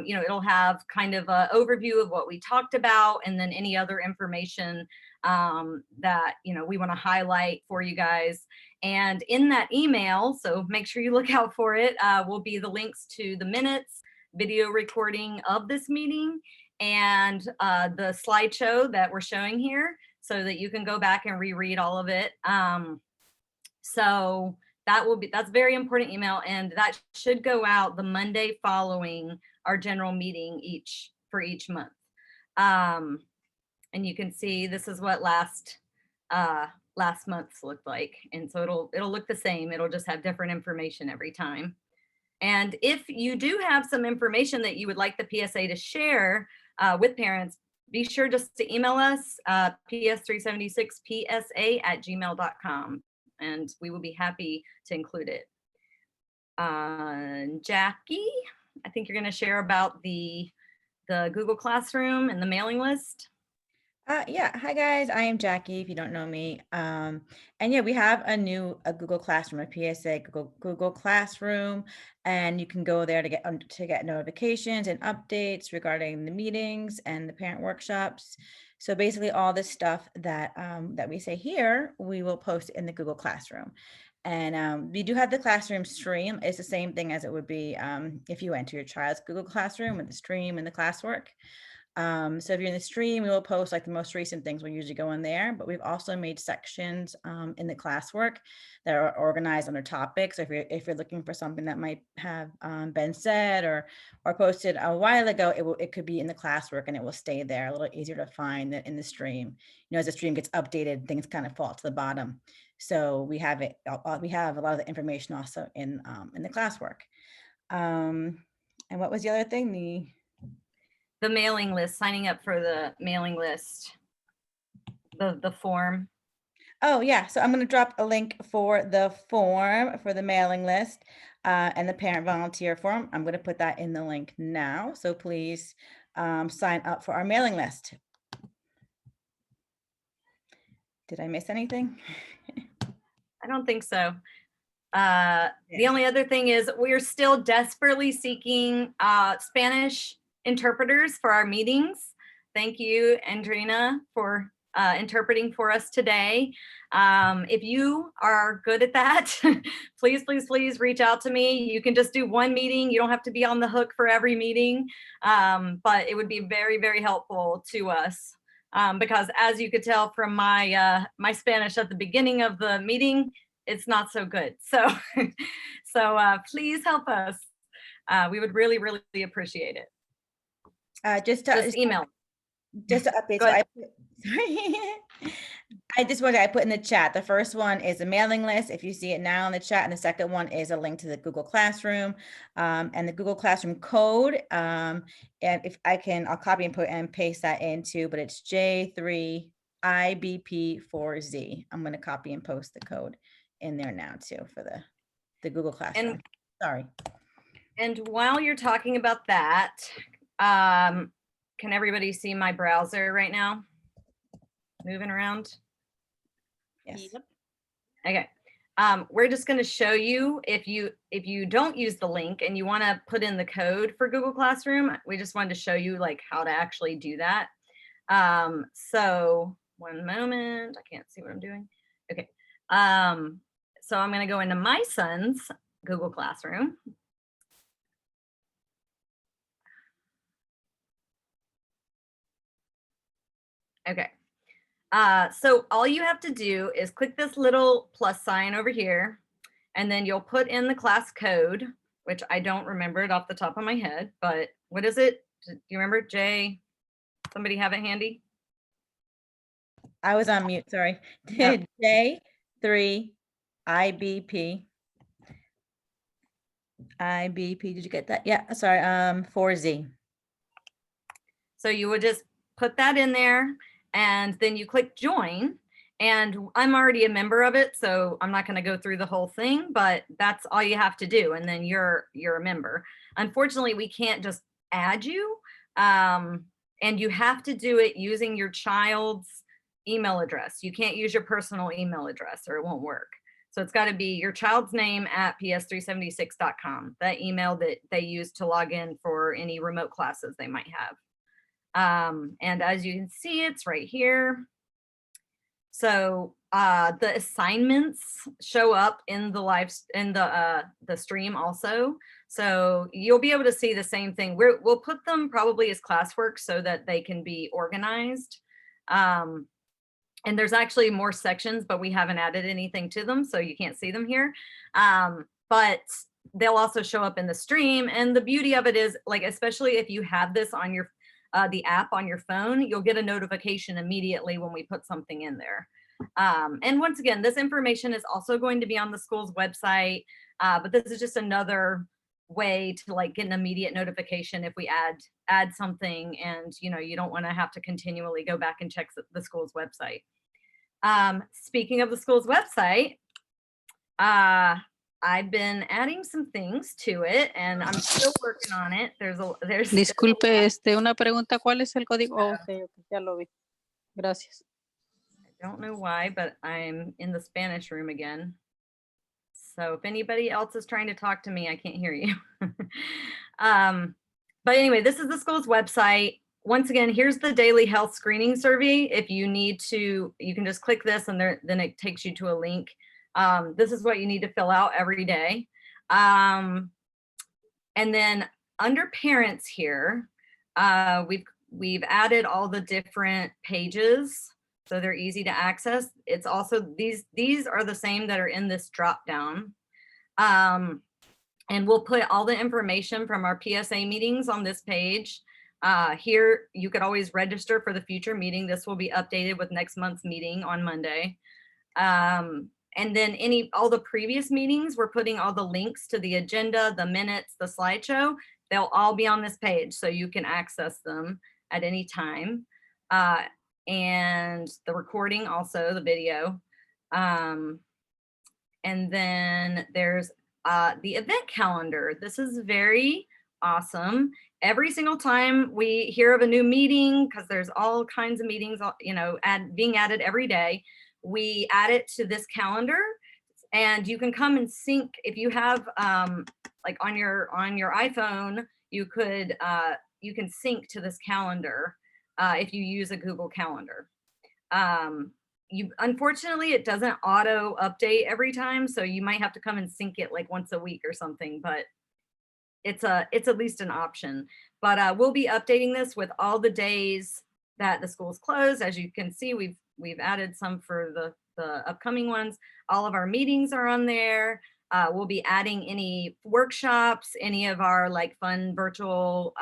it'll have kind of an overview of what we talked about, and then any other information that we want to highlight for you guys. And in that email, so make sure you look out for it, will be the links to the minutes, video recording of this meeting, and the slideshow that we're showing here, so that you can go back and reread all of it. So that's a very important email, and that should go out the Monday following our general meeting for each month. And you can see this is what last last month's looked like. And so it'll look the same. It'll just have different information every time. And if you do have some information that you would like the PSA to share with parents, be sure just to email us, ps376psa@gmail.com, and we will be happy to include it. Jackie, I think you're going to share about the Google Classroom and the mailing list. Yeah, hi guys, I am Jackie, if you don't know me. And yeah, we have a Google Classroom, a PSA Google Classroom, and you can go there to get notifications and updates regarding the meetings and the parent workshops. So basically all this stuff that that we say here, we will post in the Google Classroom. And we do have the classroom stream. It's the same thing as it would be if you enter your child's Google Classroom with the stream and the classwork. So if you're in the stream, we will post like the most recent things. We usually go in there, but we've also made sections in the classwork that are organized under topics. So if you're looking for something that might have been said or posted a while ago, it could be in the classwork and it will stay there, a little easier to find than in the stream. You know, as the stream gets updated, things kind of fall to the bottom. So we have a lot of the information also in the classwork. And what was the other thing? The mailing list, signing up for the mailing list, the form. Oh yeah, so I'm going to drop a link for the form for the mailing list and the parent volunteer form. I'm going to put that in the link now. So please sign up for our mailing list. Did I miss anything? I don't think so. The only other thing is we're still desperately seeking Spanish interpreters for our meetings. Thank you, Andrina, for interpreting for us today. If you are good at that, please reach out to me. You can just do one meeting. You don't have to be on the hook for every meeting, but it would be very, very helpful to us because as you could tell from my my Spanish at the beginning of the meeting, it's not so good. So, please help us. We would really, really appreciate it. Just email. Just to update. So I put in the chat. The first one is a mailing list. If you see it now in the chat, and the second one is a link to the Google Classroom and the Google Classroom code. And if I can, I'll copy and put and paste that into, but it's J3IBP4Z. I'm going to copy and post the code in there now too for the Google Classroom. Sorry. And while you're talking about that, can everybody see my browser right now? Moving around? Yes. Yep. Okay. We're just going to show you if you don't use the link and you want to put in the code for Google Classroom, we just wanted to show you like how to actually do that. So one moment, I can't see what I'm doing. Okay. So I'm going to go into my son's Google Classroom. Okay. So all you have to do is click this little plus sign over here, and then you'll put in the class code, which I don't remember it off the top of my head, but what is it? Do you remember, Jay? Somebody have it handy? I was on mute, sorry. Oh. J3IBP. IBP, did you get that? Yeah, sorry, 4Z. So you would just put that in there, and then you click join, and I'm already a member of it, so I'm not going to go through the whole thing, but that's all you have to do, and then you're a member. Unfortunately, we can't just add you, and you have to do it using your child's email address. You can't use your personal email address or it won't work. So it's got to be your child's name at ps376.com, that email that they use to log in for any remote classes they might have. And as you can see, it's right here. So the assignments show up in the stream also. So you'll be able to see the same thing. We'll put them probably as classwork so that they can be organized. And there's actually more sections, but we haven't added anything to them, so you can't see them here. But they'll also show up in the stream. And the beauty of it is, like, especially if you have this on your the app on your phone, you'll get a notification immediately when we put something in there. And once again, this information is also going to be on the school's website, but this is just another way to like get an immediate notification if we add something, and you don't want to have to continually go back and check the school's website. Speaking of the school's website, I've been adding some things to it, and I'm still working on it. Disculpe, una pregunta, ¿cuál es el código? Oh, ok, ya lo vi. Gracias. I don't know why, but I'm in the Spanish room again. So if anybody else is trying to talk to me, I can't hear you. But anyway, this is the school's website. Once again, here's the daily health screening survey. If you need to, you can just click this and then it takes you to a link. This is what you need to fill out every day. And then under parents here, we've added all the different pages so they're easy to access. It's also, these are the same that are in this drop down. And we'll put all the information from our PSA meetings on this page. Here, you could always register for the future meeting. This will be updated with next month's meeting on Monday. And then all the previous meetings, we're putting all the links to the agenda, the minutes, the slideshow. They'll all be on this page, so you can access them at any time. And the recording also, the video. And then there's the event calendar. This is very awesome. Every single time we hear of a new meeting, because there's all kinds of meetings, being added every day, we add it to this calendar, and you can come and sync. If you have like on your iPhone, you can sync to this calendar if you use a Google Calendar. Unfortunately, it doesn't auto update every time, so you might have to come and sync it like once a week or something, but it's at least an option. But we'll be updating this with all the days that the school's closed. As you can see, we've added some for the upcoming ones. All of our meetings are on there. We'll be adding any workshops, any of our like fun virtual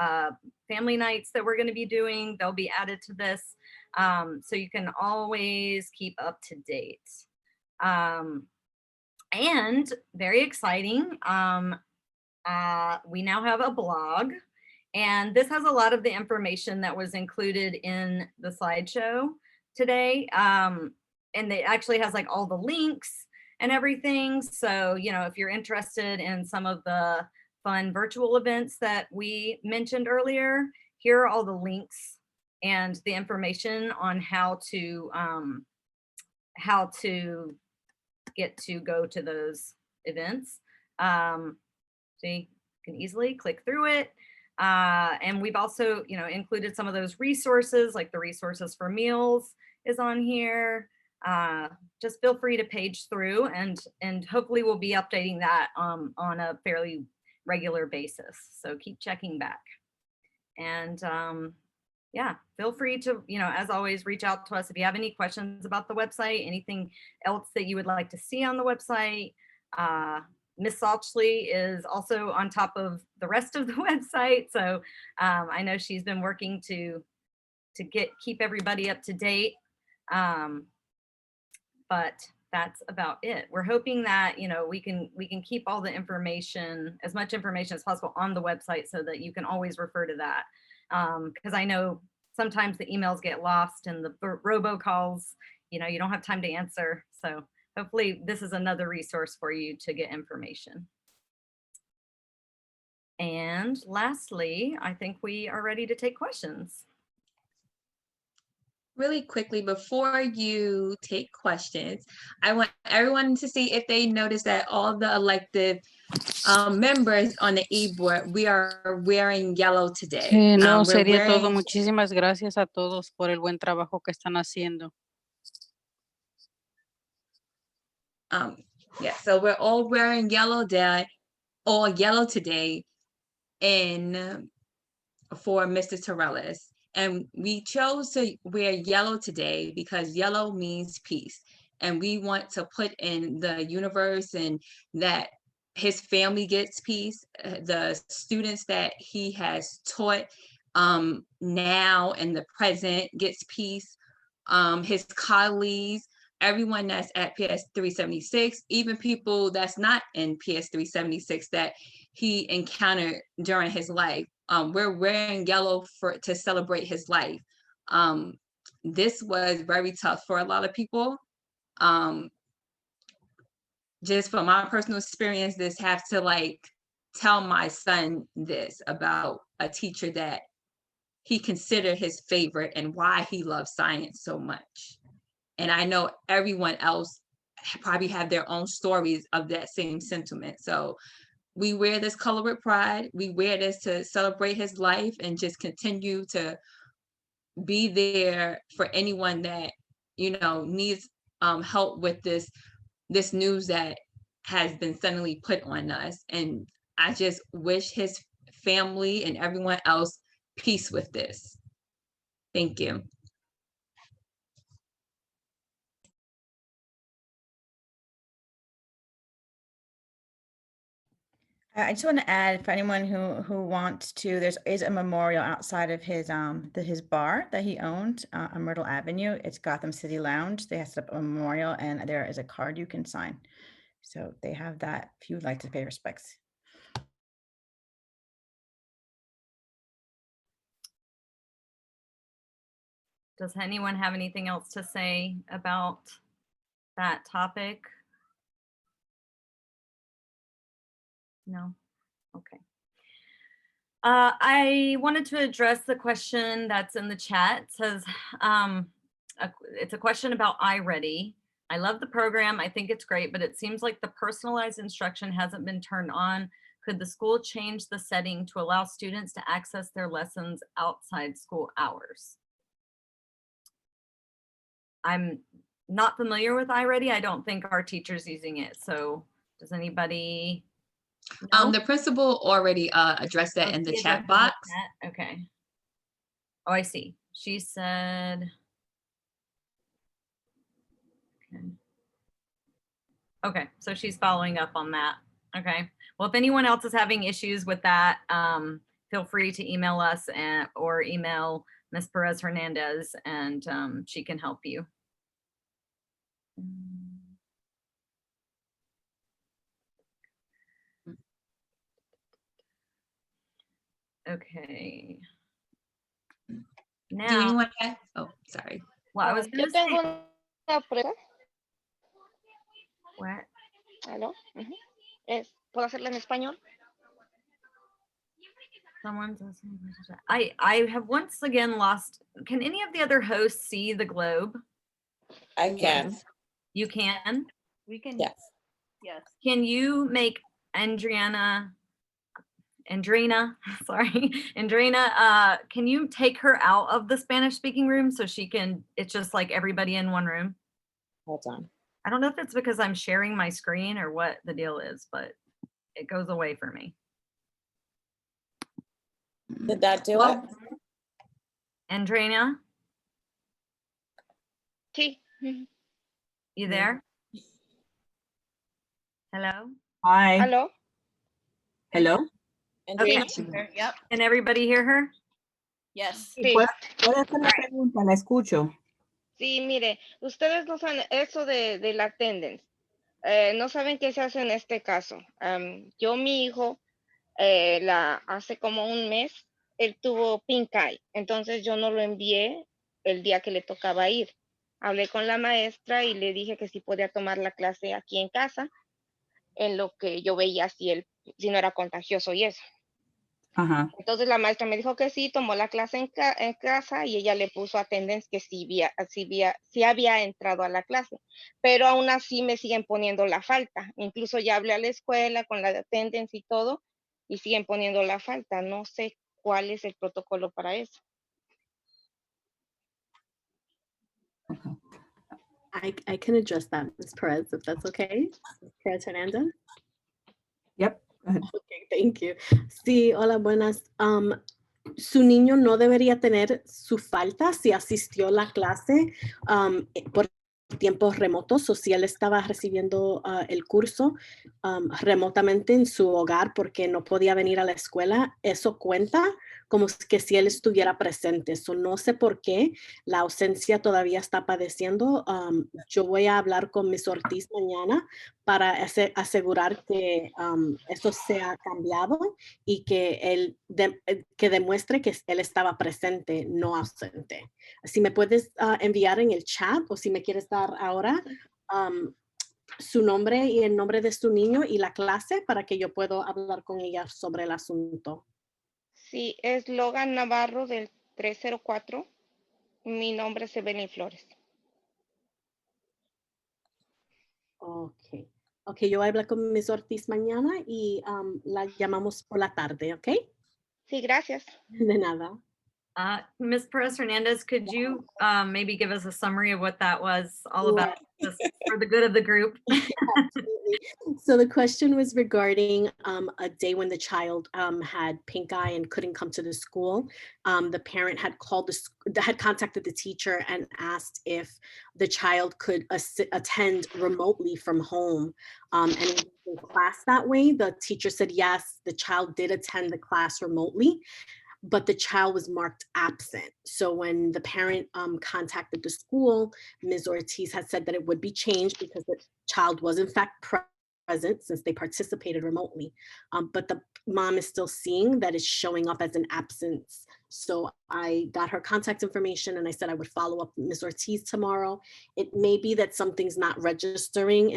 family nights that we're going to be doing. They'll be added to this. So you can always keep up to date. And very exciting, we now have a blog, and this has a lot of the information that was included in the slideshow today. And it actually has like all the links and everything. So, if you're interested in some of the fun virtual events that we mentioned earlier, here are all the links and the information on how to get to go to those events. So you can easily click through it. And we've also, included some of those resources, like the resources for meals is on here. Just feel free to page through, and hopefully we'll be updating that on a fairly regular basis. So keep checking back. And yeah, feel free to, as always, reach out to us if you have any questions about the website, anything else that you would like to see on the website. Miss Salchley is also on top of the rest of the website. So I know she's been working to keep everybody up to date. But that's about it. We're hoping that, we can keep all the information, as much information as possible on the website, so that you can always refer to that. Because I know sometimes the emails get lost and the robocalls, you don't have time to answer. So hopefully this is another resource for you to get information. And lastly, I think we are ready to take questions. Really quickly, before you take questions, I want everyone to see if they notice that all the elective members on the e-board, we are wearing yellow today. No, sería todo. Muchísimas gracias a todos por el buen trabajo que están haciendo. Yeah, so we're all wearing yellow today for Mr. Torellis. And we chose to wear yellow today because yellow means peace. And we want to put in the universe and that his family gets peace, the students that he has taught now and the present gets peace, his colleagues, everyone that's at PS 376, even people that's not in PS 376 that he encountered during his life. We're wearing yellow to celebrate his life. This was very tough for a lot of people. Just from my personal experience, this have to like tell my son this about a teacher that he considered his favorite and why he loves science so much. And I know everyone else probably have their own stories of that same sentiment. So we wear this color with pride. We wear this to celebrate his life and just continue to be there for anyone that, you know, needs help with this news that has been suddenly put on us. And I just wish his family and everyone else peace with this. Thank you. I just want to add for anyone who wants to, there is a memorial outside of his bar that he owned on Myrtle Avenue. It's Gotham City Lounge. They have set up a memorial and there is a card you can sign. So they have that if you would like to pay respects. Does anyone have anything else to say about that topic? No? Okay. I wanted to address the question that's in the chat. It says, it's a question about iReady. I love the program. I think it's great, but it seems like the personalized instruction hasn't been turned on. Could the school change the setting to allow students to access their lessons outside school hours? I'm not familiar with iReady. I don't think our teacher's using it. So does anybody know? The principal already addressed that in the chat box. Okay. Oh, I see. She said, okay, so she's following up on that. Okay. Well, if anyone else is having issues with that, feel free to email us or email Ms. Perez-Hernandez and she can help you. Okay. Now, do anyone have? Oh, sorry. Well, I was Yo tengo una pregunta. What? ¿Aló? ¿Puedo hacerla en español? Someone's asking. I have once again lost. Can any of the other hosts see the globe? I can. You can? We can. Yes. Yes. Can you make Andrina, sorry, Andrina, can you take her out of the Spanish speaking room so she can, it's just like everybody in one room? Hold on. I don't know if it's because I'm sharing my screen or what the deal is, but it goes away for me. Did that do it? Andrina? Sí. You there? Hello? Hi. ¿Aló? Hello. Okay. Yep. Can everybody hear her? Yes. Sí. ¿Puede hacer la pregunta? La escucho. Sí, mire, ustedes no saben eso de la attendance. No saben qué se hace en este caso. Mi hijo, hace como un mes, él tuvo pink eye. Entonces yo no lo envié el día que le tocaba ir. Hablé con la maestra y le dije que si podía tomar la clase aquí en casa, en lo que yo veía si no era contagioso y eso. Ajá. Entonces la maestra me dijo que sí, tomó la clase en casa y ella le puso attendance que sí había entrado a la clase, pero aún así me siguen poniendo la falta. Incluso ya hablé a la escuela con la attendance y todo y siguen poniendo la falta. No sé cuál es el protocolo para eso. I can address that, Ms. Perez, if that's okay. Perez-Hernandez. Yep. Go ahead. Okay, thank you. Sí, hola, buenas. Su niño no debería tener su falta si asistió a la clase, porque tiempos remotos, o si él estaba recibiendo el curso remotamente en su hogar porque no podía venir a la escuela, eso cuenta como que si él estuviera presente. So, no sé por qué la ausencia todavía está padeciendo. Yo voy a hablar con Ms. Ortiz mañana para asegurar que esto sea cambiado y que él que demuestre que él estaba presente, no ausente. Si me puedes enviar en el chat o si me quieres dar ahora su nombre y el nombre de su niño y la clase para que yo pueda hablar con ella sobre el asunto. Sí, es Logan Navarro del 304. Mi nombre es Evelyn Flores. Ok. Ok, yo voy a hablar con Ms. Ortiz mañana y la llamamos por la tarde, ¿ok? Sí, gracias. De nada. Ms. Perez-Hernandez, could you maybe give us a summary of what that was all Sure. about, just for the good of the group? Absolutely. So the question was regarding a day when the child had pink eye and couldn't come to the school. The parent had had contacted the teacher and asked if the child could attend remotely from home and in class that way. The teacher said yes, the child did attend the class remotely, but the child was marked absent. So when the parent contacted the school, Ms. Ortiz had said that it would be changed because the child was in fact present since they participated remotely. But the mom is still seeing that it's showing up as an absence. So I got her contact information and I said I would follow up with Ms. Ortiz tomorrow. It may be that something's not registering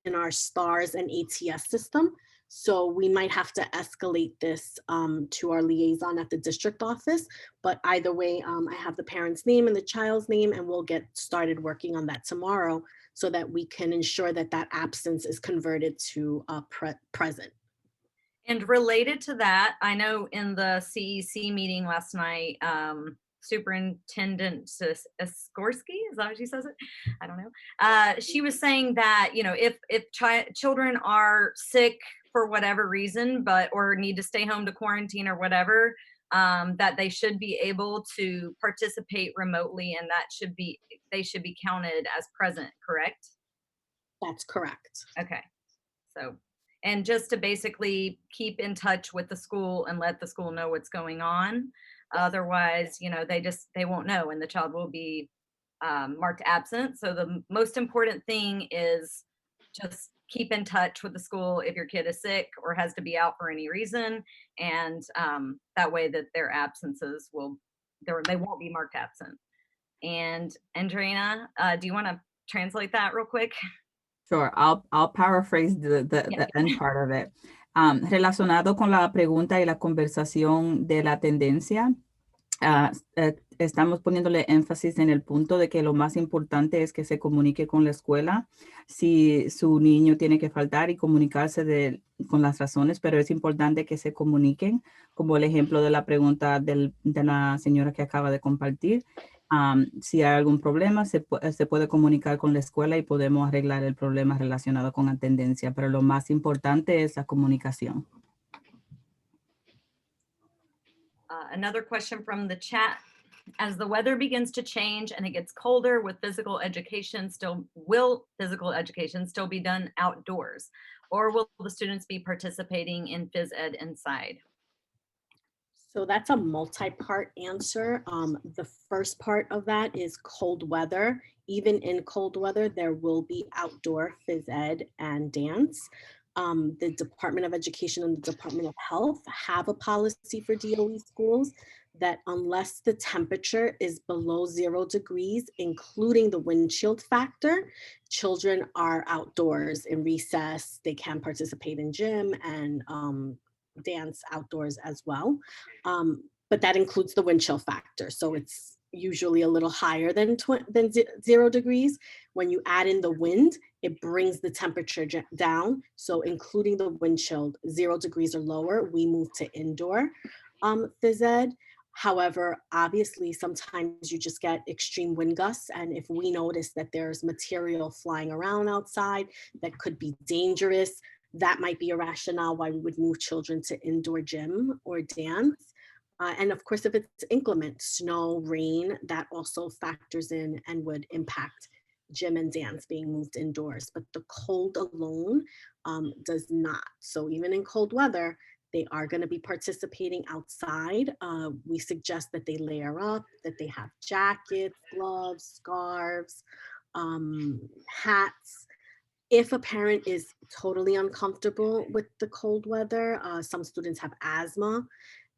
in our STARS and ATS system. So we might have to escalate this to our liaison at the district office. But either way, I have the parent's name and the child's name, and we'll get started working on that tomorrow so that we can ensure that that absence is converted to present. And related to that, I know in the CEC meeting last night, Superintendent Skorsky, is that how she says it? I don't know. She was saying that, you know, if children are sick for whatever reason, or need to stay home to quarantine or whatever, that they should be able to participate remotely, and they should be counted as present, correct? That's correct. Okay. So, and just to basically keep in touch with the school and let the school know what's going on. Otherwise, you know, they won't know and the child will be marked absent. So the most important thing is just keep in touch with the school if your kid is sick or has to be out for any reason. And that way that their absences they won't be marked absent. And Andrea, do you want to translate that real quick? Sure, I'll paraphrase the end part of it. Relacionado con la pregunta y la conversación de la tendencia, estamos poniéndole énfasis en el punto de que lo más importante es que se comunique con la escuela si su niño tiene que faltar y comunicarse con las razones, pero es importante que se comuniquen, como el ejemplo de la pregunta de la señora que acaba de compartir. Si hay algún problema, se puede comunicar con la escuela y podemos arreglar el problema relacionado con atendencia, pero lo más importante es la comunicación. Another question from the chat. As the weather begins to change and it gets colder, will physical education still be done outdoors? Or will the students be participating in phys ed inside? So that's a multi-part answer. The first part of that is cold weather. Even in cold weather, there will be outdoor phys ed and dance. The Department of Education and the Department of Health have a policy for DOE schools that unless the temperature is below 0 degrees, including the wind chill factor, children are outdoors in recess. They can participate in gym and dance outdoors as well. But that includes the wind chill factor. So it's usually a little higher than 0 degrees. When you add in the wind, it brings the temperature down. So including the wind chill, 0 degrees or lower, we move to indoor phys ed. However, obviously, sometimes you just get extreme wind gusts. And if we notice that there's material flying around outside that could be dangerous, that might be a rationale why we would move children to indoor gym or dance. And of course, if it's inclement, snow, rain, that also factors in and would impact gym and dance being moved indoors, but the cold alone does not. So even in cold weather, they are going to be participating outside. We suggest that they layer up, that they have jackets, gloves, scarves, hats. If a parent is totally uncomfortable with the cold weather, some students have asthma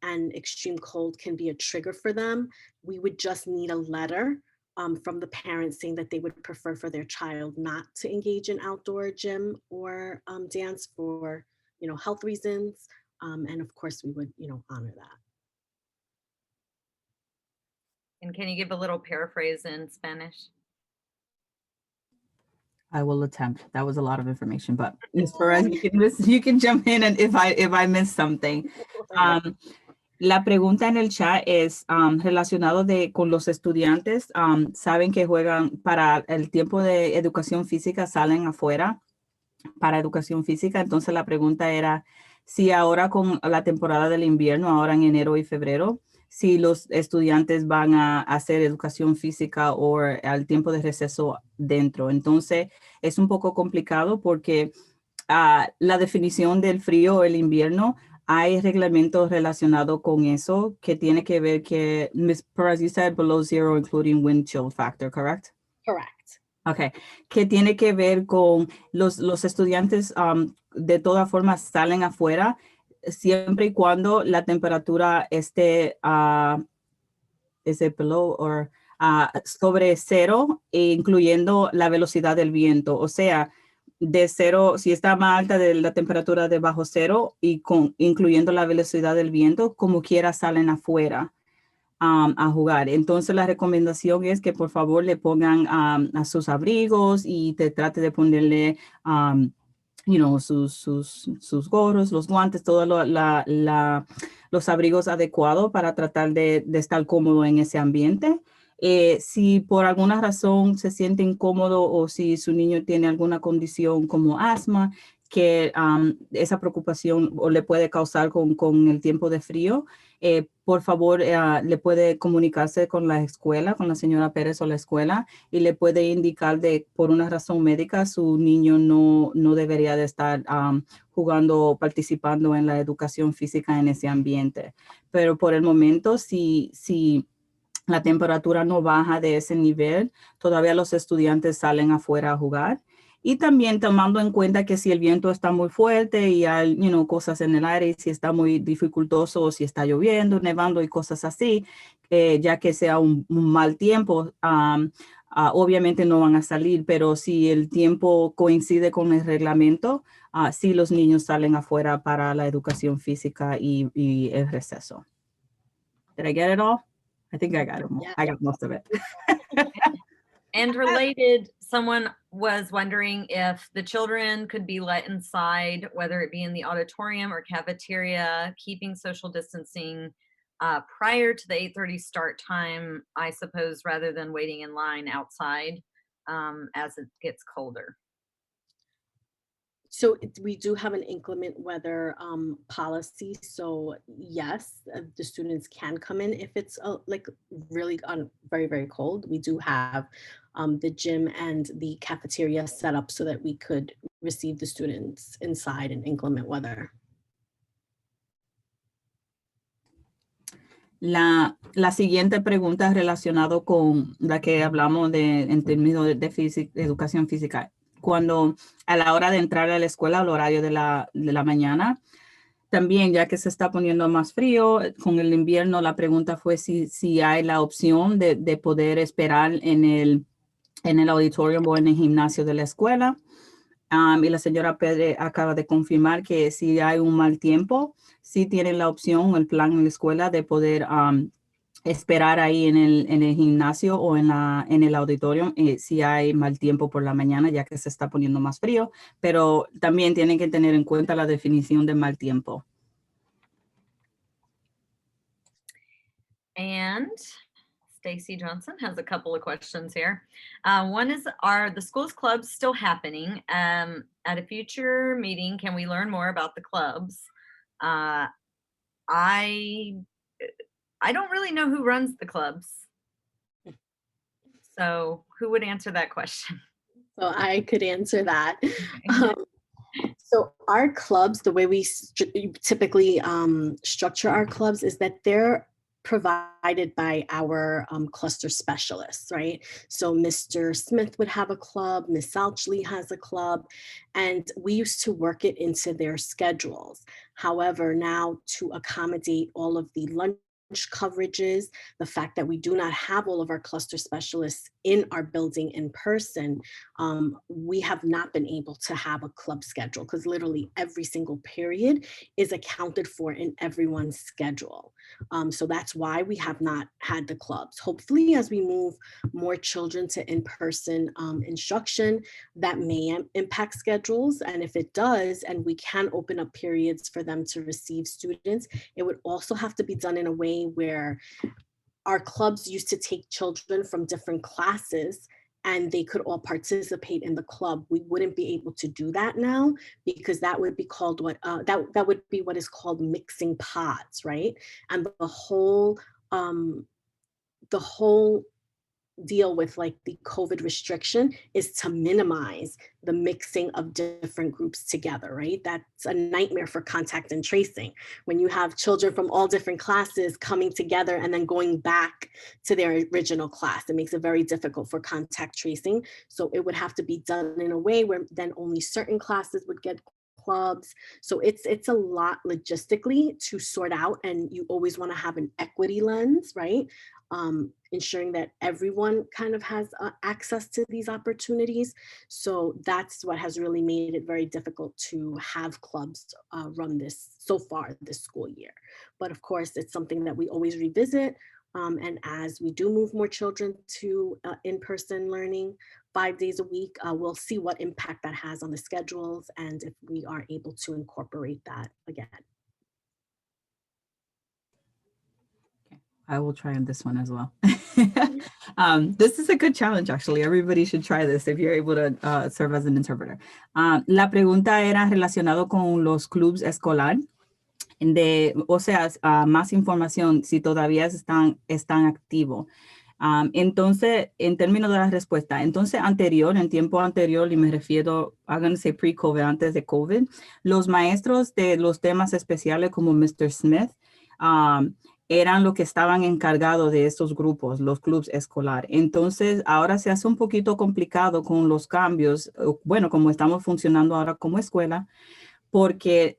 and extreme cold can be a trigger for them. We would just need a letter from the parents saying that they would prefer for their child not to engage in outdoor gym or dance for, health reasons. And of course we would, honor that. And can you give a little paraphrase in Spanish? I will attempt. That was a lot of information, but Ms. Perez, you can jump in and if I miss something. La pregunta en el chat es relacionado con los estudiantes. Saben que juegan para el tiempo de educación física, salen afuera para educación física. Entonces la pregunta era si ahora con la temporada del invierno, ahora en enero y febrero, si los estudiantes van a hacer educación física o al tiempo de receso dentro. Entonces es un poco complicado porque la definición del frío o el invierno, hay reglamentos relacionados con eso que tiene que ver que, Ms. Perez, you said below zero, including wind chill factor, correct? Correct. Okay, que tiene que ver con los estudiantes de todas formas salen afuera siempre y cuando la temperatura esté below or sobre cero, incluyendo la velocidad del viento. O sea, de cero, si está más alta de la temperatura de bajo cero y incluyendo la velocidad del viento, como quiera salen afuera a jugar. Entonces la recomendación es que por favor le pongan a sus abrigos y te trate de ponerle sus gorros, los guantes, todos los abrigos adecuados para tratar de estar cómodo en ese ambiente. Si por alguna razón se siente incómodo o si su niño tiene alguna condición como asma, que esa preocupación o le puede causar con el tiempo de frío, por favor le puede comunicarse con la escuela, con la señora Pérez o la escuela y le puede indicar de por una razón médica su niño no debería de estar jugando o participando en la educación física en ese ambiente. Pero por el momento, si la temperatura no baja de ese nivel, todavía los estudiantes salen afuera a jugar. Y también tomando en cuenta que si el viento está muy fuerte y hay cosas en el aire, si está muy dificultoso o si está lloviendo, nevando y cosas así, ya que sea un mal tiempo, obviamente no van a salir, pero si el tiempo coincide con el reglamento, sí los niños salen afuera para la educación física y el receso. Did I get it all? I think I got it. Yeah. I got most of it. And related, someone was wondering if the children could be let inside, whether it be in the auditorium or cafeteria, keeping social distancing prior to the 8:30 start time, I suppose, rather than waiting in line outside as it gets colder. So we do have an inclement weather policy. So yes, the students can come in if it's like really very, very cold. We do have the gym and the cafeteria set up so that we could receive the students inside in inclement weather. La siguiente pregunta es relacionado con la que hablamos en términos de educación física. Cuando a la hora de entrar a la escuela, al horario de la mañana, también ya que se está poniendo más frío, con el invierno, la pregunta fue si hay la opción de poder esperar en el auditorio o en el gimnasio de la escuela. Y la señora Pérez acaba de confirmar que si hay un mal tiempo, sí tienen la opción, el plan en la escuela de poder esperar ahí en el gimnasio o en el auditorio si hay mal tiempo por la mañana, ya que se está poniendo más frío, pero también tienen que tener en cuenta la definición de mal tiempo. And Stacy Johnson has a couple of questions here. One is, are the schools clubs still happening? At a future meeting, can we learn more about the clubs? I don't really know who runs the clubs. So who would answer that question? So I could answer that. So our clubs, the way we typically structure our clubs is that they're provided by our cluster specialists, right? So Mr. Smith would have a club, Miss Salchley has a club, and we used to work it into their schedules. However, now to accommodate all of the lunch coverages, the fact that we do not have all of our cluster specialists in our building in person, we have not been able to have a club schedule because literally every single period is accounted for in everyone's schedule. So that's why we have not had the clubs. Hopefully, as we move more children to in-person instruction, that may impact schedules. And if it does, and we can open up periods for them to receive students, it would also have to be done in a way where our clubs used to take children from different classes and they could all participate in the club. We wouldn't be able to do that now because that would be called that would be what is called mixing pods, right? And the whole deal with like the COVID restriction is to minimize the mixing of different groups together, right? That's a nightmare for contact and tracing. When you have children from all different classes coming together and then going back to their original class, it makes it very difficult for contact tracing. So it would have to be done in a way where then only certain classes would get clubs. So it's a lot logistically to sort out, and you always want to have an equity lens, right? Ensuring that everyone kind of has access to these opportunities. So that's what has really made it very difficult to have clubs run this so far this school year. But of course, it's something that we always revisit. And as we do move more children to in-person learning 5 days a week, we'll see what impact that has on the schedules and if we are able to incorporate that again. I will try on this one as well. This is a good challenge, actually. Everybody should try this if you're able to serve as an interpreter. La pregunta era relacionado con los clubs escolar. O sea, más información si todavía están activos. Entonces, en términos de la respuesta, entonces en tiempo anterior, y me refiero, háganse pre-COVID, antes de COVID, los maestros de los temas especiales como Mr. Smith, eran los que estaban encargados de estos grupos, los clubes escolar. Entonces, ahora se hace un poquito complicado con los cambios, bueno, como estamos funcionando ahora como escuela, porque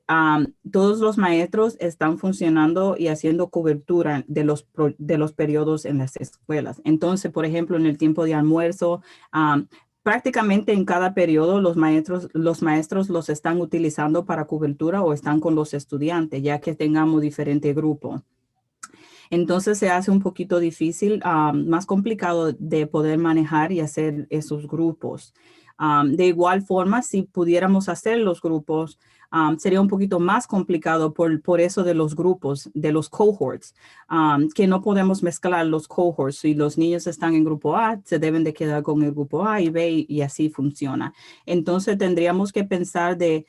todos los maestros están funcionando y haciendo cobertura de los periodos en las escuelas. Entonces, por ejemplo, en el tiempo de almuerzo, prácticamente en cada periodo los maestros los están utilizando para cobertura o están con los estudiantes, ya que tengamos diferentes grupos. Entonces se hace un poquito difícil, más complicado de poder manejar y hacer esos grupos. De igual forma, si pudiéramos hacer los grupos, sería un poquito más complicado por eso de los grupos, de los cohorts, que no podemos mezclar los cohorts. Si los niños están en grupo A, se deben de quedar con el grupo A y B y así funciona. Entonces tendríamos que pensar de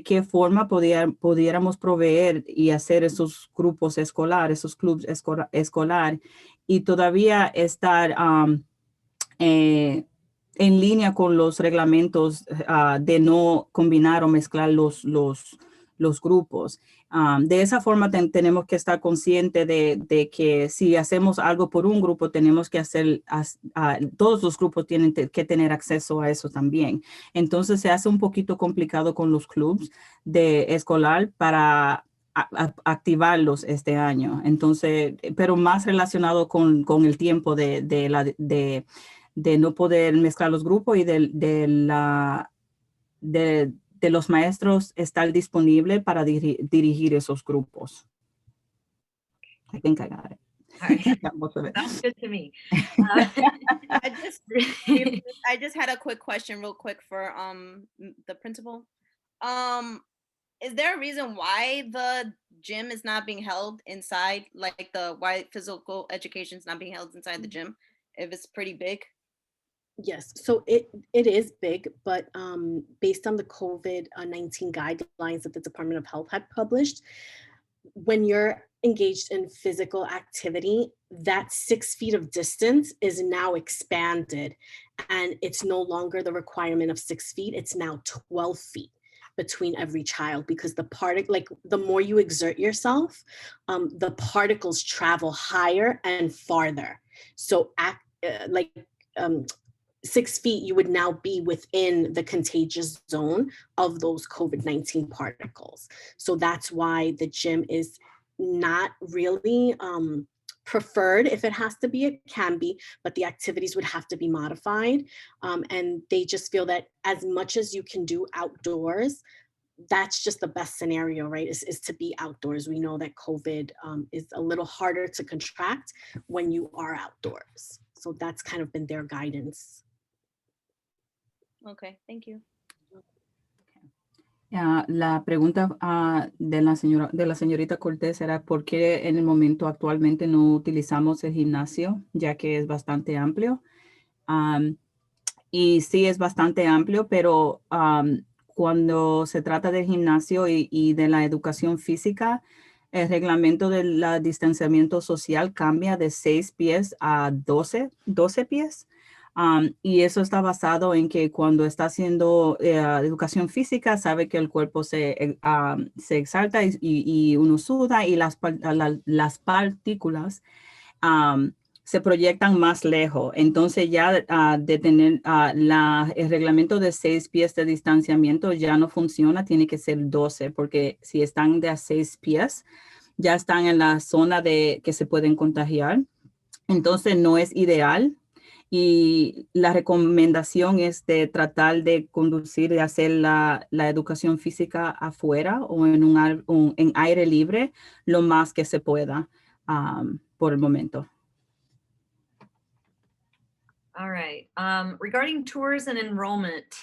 qué forma pudiéramos proveer y hacer esos grupos escolares, esos clubes escolar y todavía estar en línea con los reglamentos de no combinar o mezclar los grupos. De esa forma tenemos que estar conscientes de que si hacemos algo por un grupo, tenemos que hacer, todos los grupos tienen que tener acceso a eso también. Entonces se hace un poquito complicado con los clubes de escolar para activarlos este año. Entonces, pero más relacionado con el tiempo de no poder mezclar los grupos y de los maestros estar disponible para dirigir esos grupos. I think I got it. All right. Got most of it. Sounds good to me. I just had a quick question real quick for the principal. Is there a reason why the gym is not being held inside, like why physical education is not being held inside the gym if it's pretty big? Yes, so it is big, but based on the COVID-19 guidelines that the Department of Health had published, when you're engaged in physical activity, that 6 feet of distance is now expanded, and it's no longer the requirement of 6 feet. It's now 12 feet between every child, because the more you exert yourself, the particles travel higher and farther. So 6 feet, you would now be within the contagious zone of those COVID-19 particles. So that's why the gym is not really preferred. If it has to be, it can be, but the activities would have to be modified. And they just feel that as much as you can do outdoors, that's just the best scenario, right? Is to be outdoors. We know that COVID is a little harder to contract when you are outdoors. So that's kind of been their guidance. Okay, thank you. La pregunta de la señorita Cortés era por qué en el momento actualmente no utilizamos el gimnasio, ya que es bastante amplio. Y sí es bastante amplio, pero cuando se trata del gimnasio y de la educación física, el reglamento del distanciamiento social cambia de 6 pies a 12 pies. Y eso está basado en que cuando está haciendo educación física, sabe que el cuerpo se exalta y uno suda y las partículas se proyectan más lejos. Entonces ya de tener el reglamento de 6 pies de distanciamiento ya no funciona, tiene que ser 12, porque si están de a 6 pies, ya están en la zona de que se pueden contagiar. Entonces no es ideal. Y la recomendación es de tratar de conducir, de hacer la educación física afuera o en aire libre lo más que se pueda por el momento. All right. Regarding tours and enrollment,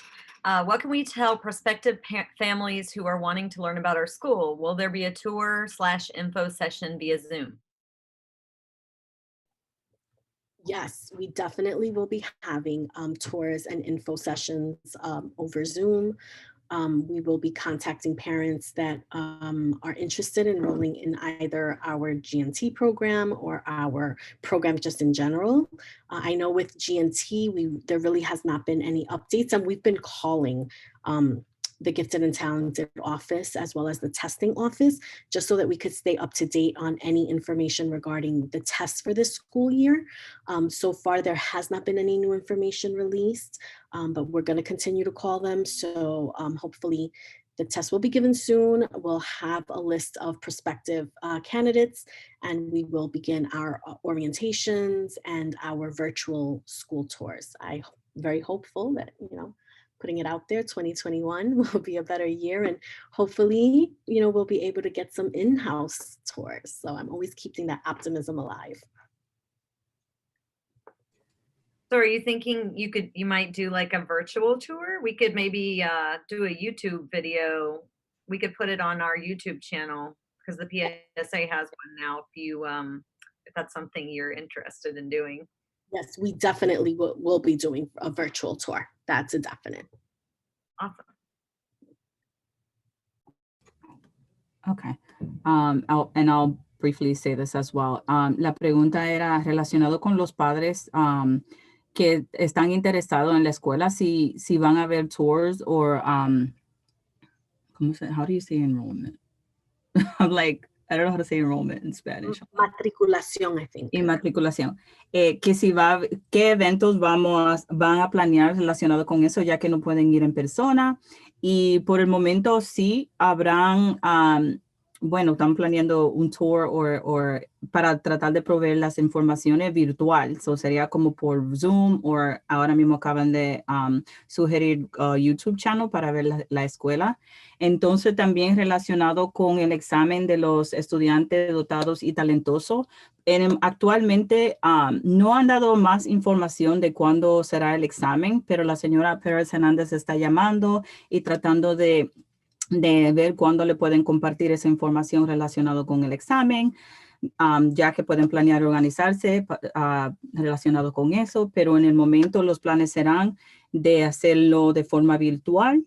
what can we tell prospective families who are wanting to learn about our school? Will there be a tour/info session via Zoom? Yes, we definitely will be having tours and info sessions over Zoom. We will be contacting parents that are interested in enrolling in either our GNT program or our program just in general. I know with GNT, there really has not been any updates, and we've been calling the Gifted and Talented office as well as the testing office, just so that we could stay up to date on any information regarding the tests for this school year. So far, there has not been any new information released, but we're going to continue to call them. So hopefully the test will be given soon. We'll have a list of prospective candidates, and we will begin our orientations and our virtual school tours. I'm very hopeful that, putting it out there, 2021 will be a better year, and hopefully, we'll be able to get some in-house tours. So I'm always keeping that optimism alive. So are you thinking you might do like a virtual tour? We could maybe do a YouTube video. We could put it on our YouTube channel because the PSA has one now if that's something you're interested in doing. Yes, we definitely will be doing a virtual tour. That's a definite. Awesome. Okay. I'll briefly say this as well. La pregunta era relacionado con los padres que están interesados en la escuela, si van a ver tours or how do you say enrollment? I'm like, I don't know how to say enrollment in Spanish. Matriculación, I think. Y matriculación. Que qué eventos van a planear relacionado con eso, ya que no pueden ir en persona. Y por el momento sí habrán, están planeando un tour o para tratar de proveer las informaciones virtual. So sería como por Zoom o ahora mismo acaban de sugerir YouTube channel para ver la escuela. Entonces también relacionado con el examen de los estudiantes dotados y talentosos. Actualmente no han dado más información de cuándo será el examen, pero la señora Perez-Hernandez está llamando y tratando de ver cuándo le pueden compartir esa información relacionada con el examen, ya que pueden planear organizarse relacionado con eso, pero en el momento los planes serán de hacerlo de forma virtual,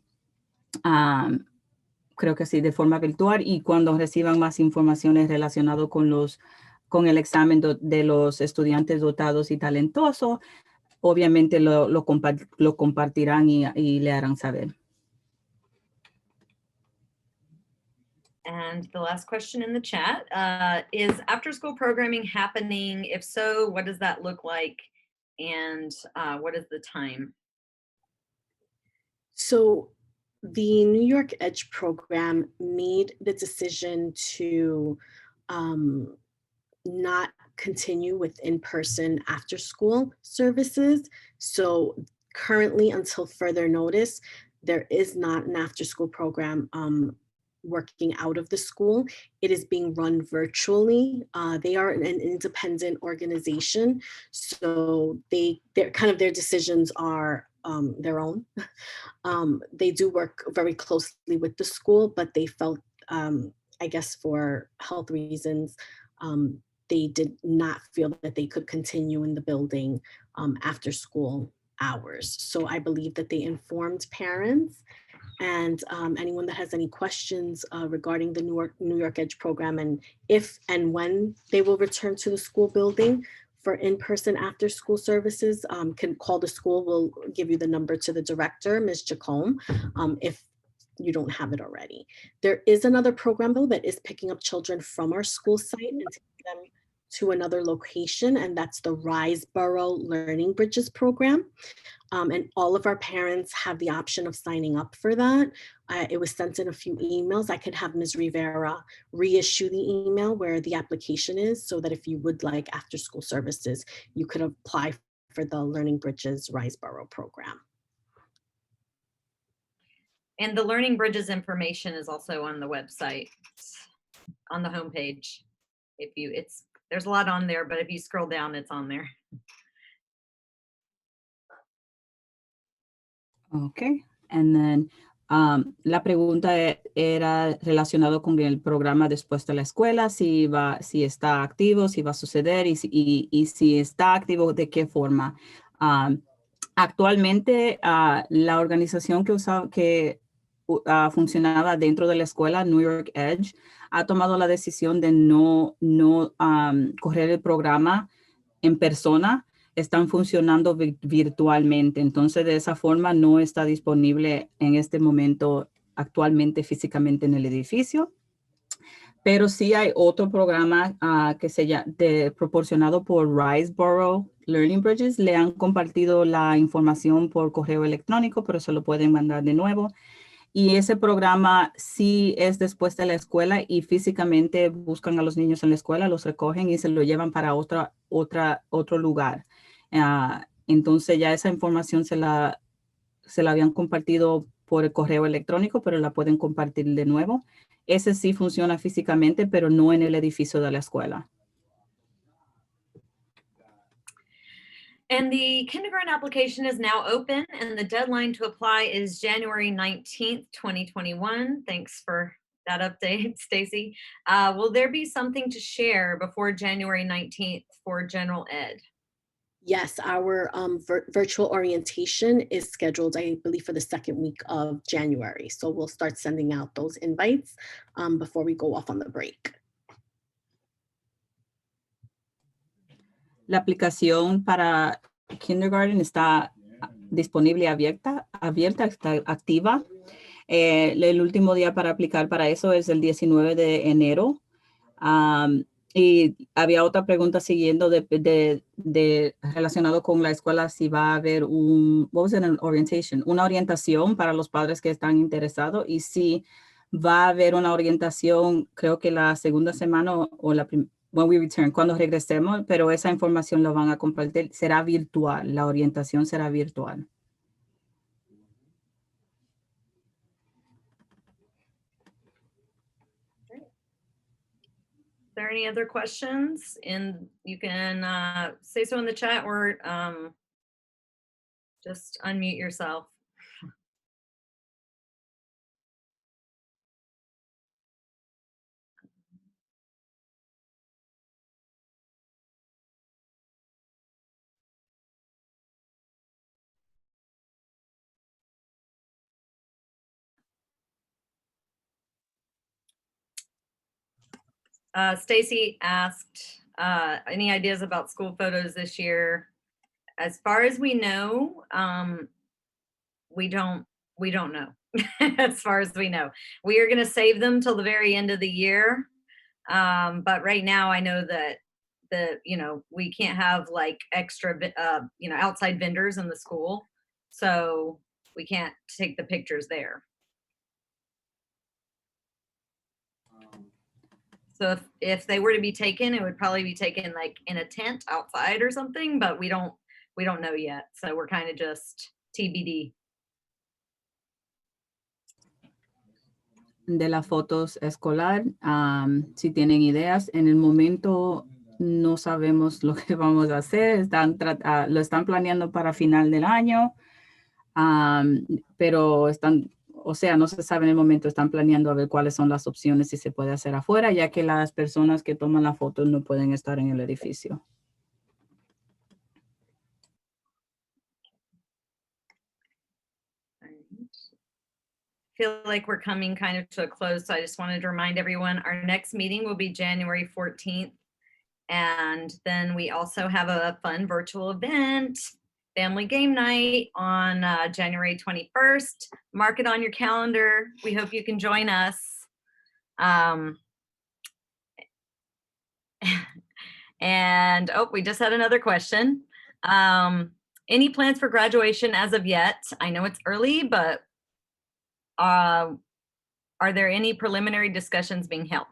creo que sí, de forma virtual, y cuando reciban más informaciones relacionadas con el examen de los estudiantes dotados y talentosos, obviamente lo compartirán y le harán saber. And the last question in the chat, is after school programming happening? If so, what does that look like? And what is the time? So the New York Edge program made the decision to not continue with in-person after-school services. So currently, until further notice, there is not an after-school program working out of the school. It is being run virtually. They are an independent organization, so their decisions are their own. They do work very closely with the school, but they felt, I guess for health reasons, they did not feel that they could continue in the building after school hours. So I believe that they informed parents, and anyone that has any questions regarding the New York Edge program and if and when they will return to the school building for in-person after-school services, can call the school. We'll give you the number to the director, Ms. Jacome, if you don't have it already. There is another program though that is picking up children from our school site and taking them to another location, and that's the Riseboro Learning Bridges program. And all of our parents have the option of signing up for that. It was sent in a few emails. I could have Ms. Rivera reissue the email where the application is, so that if you would like after school services, you could apply for the Learning Bridges Riseboro program. And the Learning Bridges information is also on the website, on the homepage. There's a lot on there, but if you scroll down, it's on there. Okay, and then la pregunta era relacionado con el programa después de la escuela, si está activo, si va a suceder y si está activo, de qué forma. Actualmente, la organización que funcionaba dentro de la escuela, New York Edge, ha tomado la decisión de no correr el programa en persona. Están funcionando virtualmente. Entonces, de esa forma no está disponible en este momento actualmente físicamente en el edificio. Pero sí hay otro programa que se llama proporcionado por Riseboro Learning Bridges. Le han compartido la información por correo electrónico, pero se lo pueden mandar de nuevo. Y ese programa sí es después de la escuela y físicamente buscan a los niños en la escuela, los recogen y se lo llevan para otro lugar. Entonces ya esa información se la habían compartido por el correo electrónico, pero la pueden compartir de nuevo. Ese sí funciona físicamente, pero no en el edificio de la escuela. And the kindergarten application is now open, and the deadline to apply is January 19th, 2021. Thanks for that update, Stacy. Will there be something to share before January 19th for general ed? Yes, our virtual orientation is scheduled, I believe, for the second week of January. So we'll start sending out those invites before we go off on the break. La aplicación para kindergarten está disponible, abierta, está activa. El último día para aplicar para eso es el 19 de enero. Y había otra pregunta siguiendo relacionado con la escuela, si va a haber una orientación para los padres que están interesados, y si va a haber una orientación, creo que la segunda semana o la primera, when we return, cuando regresemos, pero esa información la van a compartir, será virtual, la orientación será virtual. Is there any other questions? And you can say so in the chat or just unmute yourself. Stacy asked, any ideas about school photos this year? As far as we know, we don't know. As far as we know, we are going to save them till the very end of the year. But right now I know that we can't have like extra, outside vendors in the school. So we can't take the pictures there. So if they were to be taken, it would probably be taken like in a tent outside or something, but we don't know yet. So we're kind of just TBD. De las fotos escolar, si tienen ideas, en el momento no sabemos lo que vamos a hacer, lo están planeando para final del año, pero no se sabe en el momento, están planeando a ver cuáles son las opciones si se puede hacer afuera, ya que las personas que toman la foto no pueden estar en el edificio. Feel like we're coming kind of to a close, so I just wanted to remind everyone our next meeting will be January 14th, and then we also have a fun virtual event, family game night, on January 21st. Mark it on your calendar. We hope you can join us. And we just had another question. Any plans for graduation as of yet? I know it's early, but are there any preliminary discussions being held?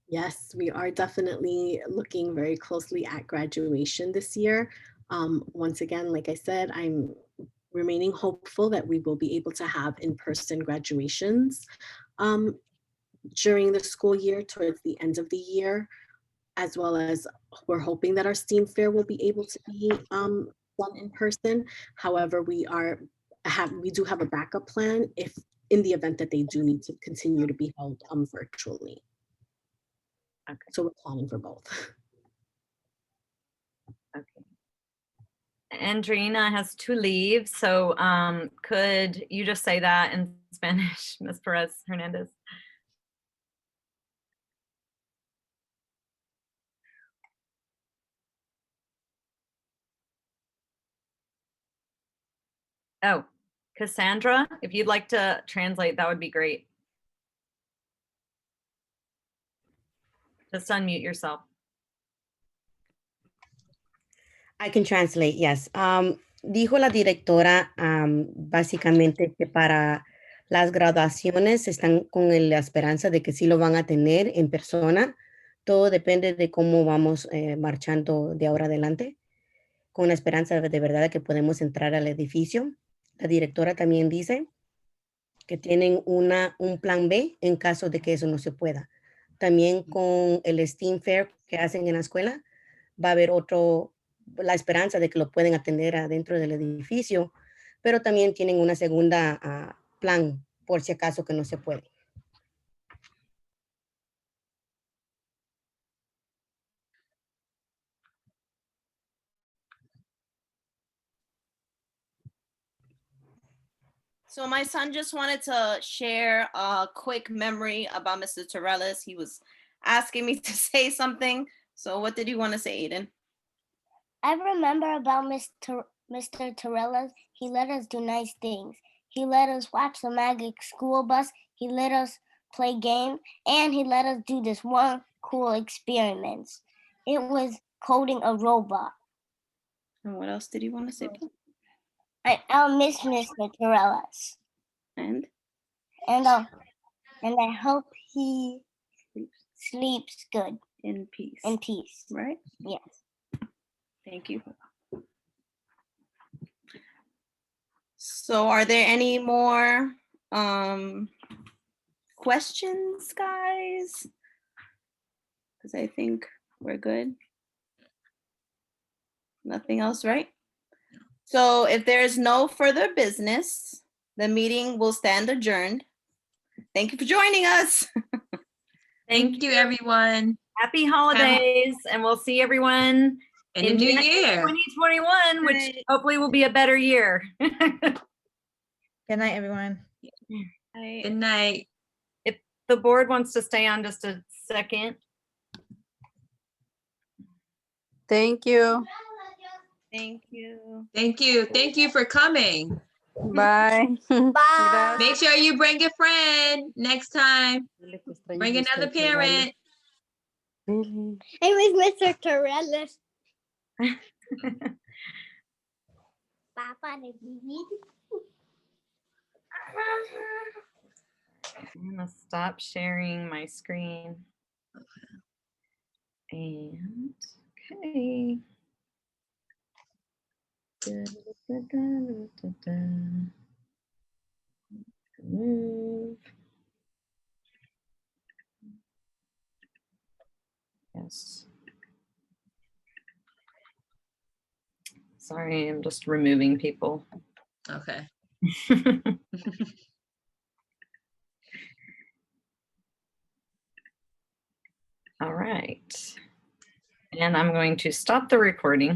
Yes, we are definitely looking very closely at graduation this year. Once again, like I said, I'm remaining hopeful that we will be able to have in-person graduations during the school year, towards the end of the year, as well as we're hoping that our STEAM fair will be able to be done in person. However, we do have a backup plan if in the event that they do need to continue to be held virtually. Okay. So we're planning for both. Okay. Andrina has to leave, so could you just say that in Spanish, Ms. Perez-Hernandez? Oh, Cassandra, if you'd like to translate, that would be great. Just unmute yourself. I can translate, yes. Dijo la directora básicamente que para las graduaciones están con la esperanza de que sí lo van a tener en persona. Todo depende de cómo vamos marchando de ahora adelante, con la esperanza de verdad de que podemos entrar al edificio. La directora también dice que tienen un plan B en caso de que eso no se pueda. También con el STEAM Fair que hacen en la escuela, va a haber la esperanza de que lo pueden atender adentro del edificio, pero también tienen una segunda plan por si acaso que no se puede. So my son just wanted to share a quick memory about Mr. Torellis. He was asking me to say something. So what did you want to say, Aiden? I remember about Mr. Torellis. He let us do nice things. He let us watch the magic school bus. He let us play games, and he let us do this one cool experiment. It was coding a robot. And what else did you want to say? I'll miss Mr. Torellis. And I hope he sleeps good. In peace. In peace. Right? Yes. Thank you. So are there any more questions, guys? Because I think we're good. Nothing else, right? So if there's no further business, the meeting will stand adjourned. Thank you for joining us. Thank you, everyone. Happy holidays, and we'll see everyone in the new year 2021, which hopefully will be a better year. Good night, everyone. Good night. If the board wants to stay on just a second. Thank you. Thank you. Thank you. Thank you for coming. Bye. Bye. Make sure you bring a friend next time. Bring another parent. Hey, with Mr. Torellis. Papa de Bibi. I'm gonna stop sharing my screen. And okay. Move. Yes. Sorry, I'm just removing people. Okay. All right. And I'm going to stop the recording.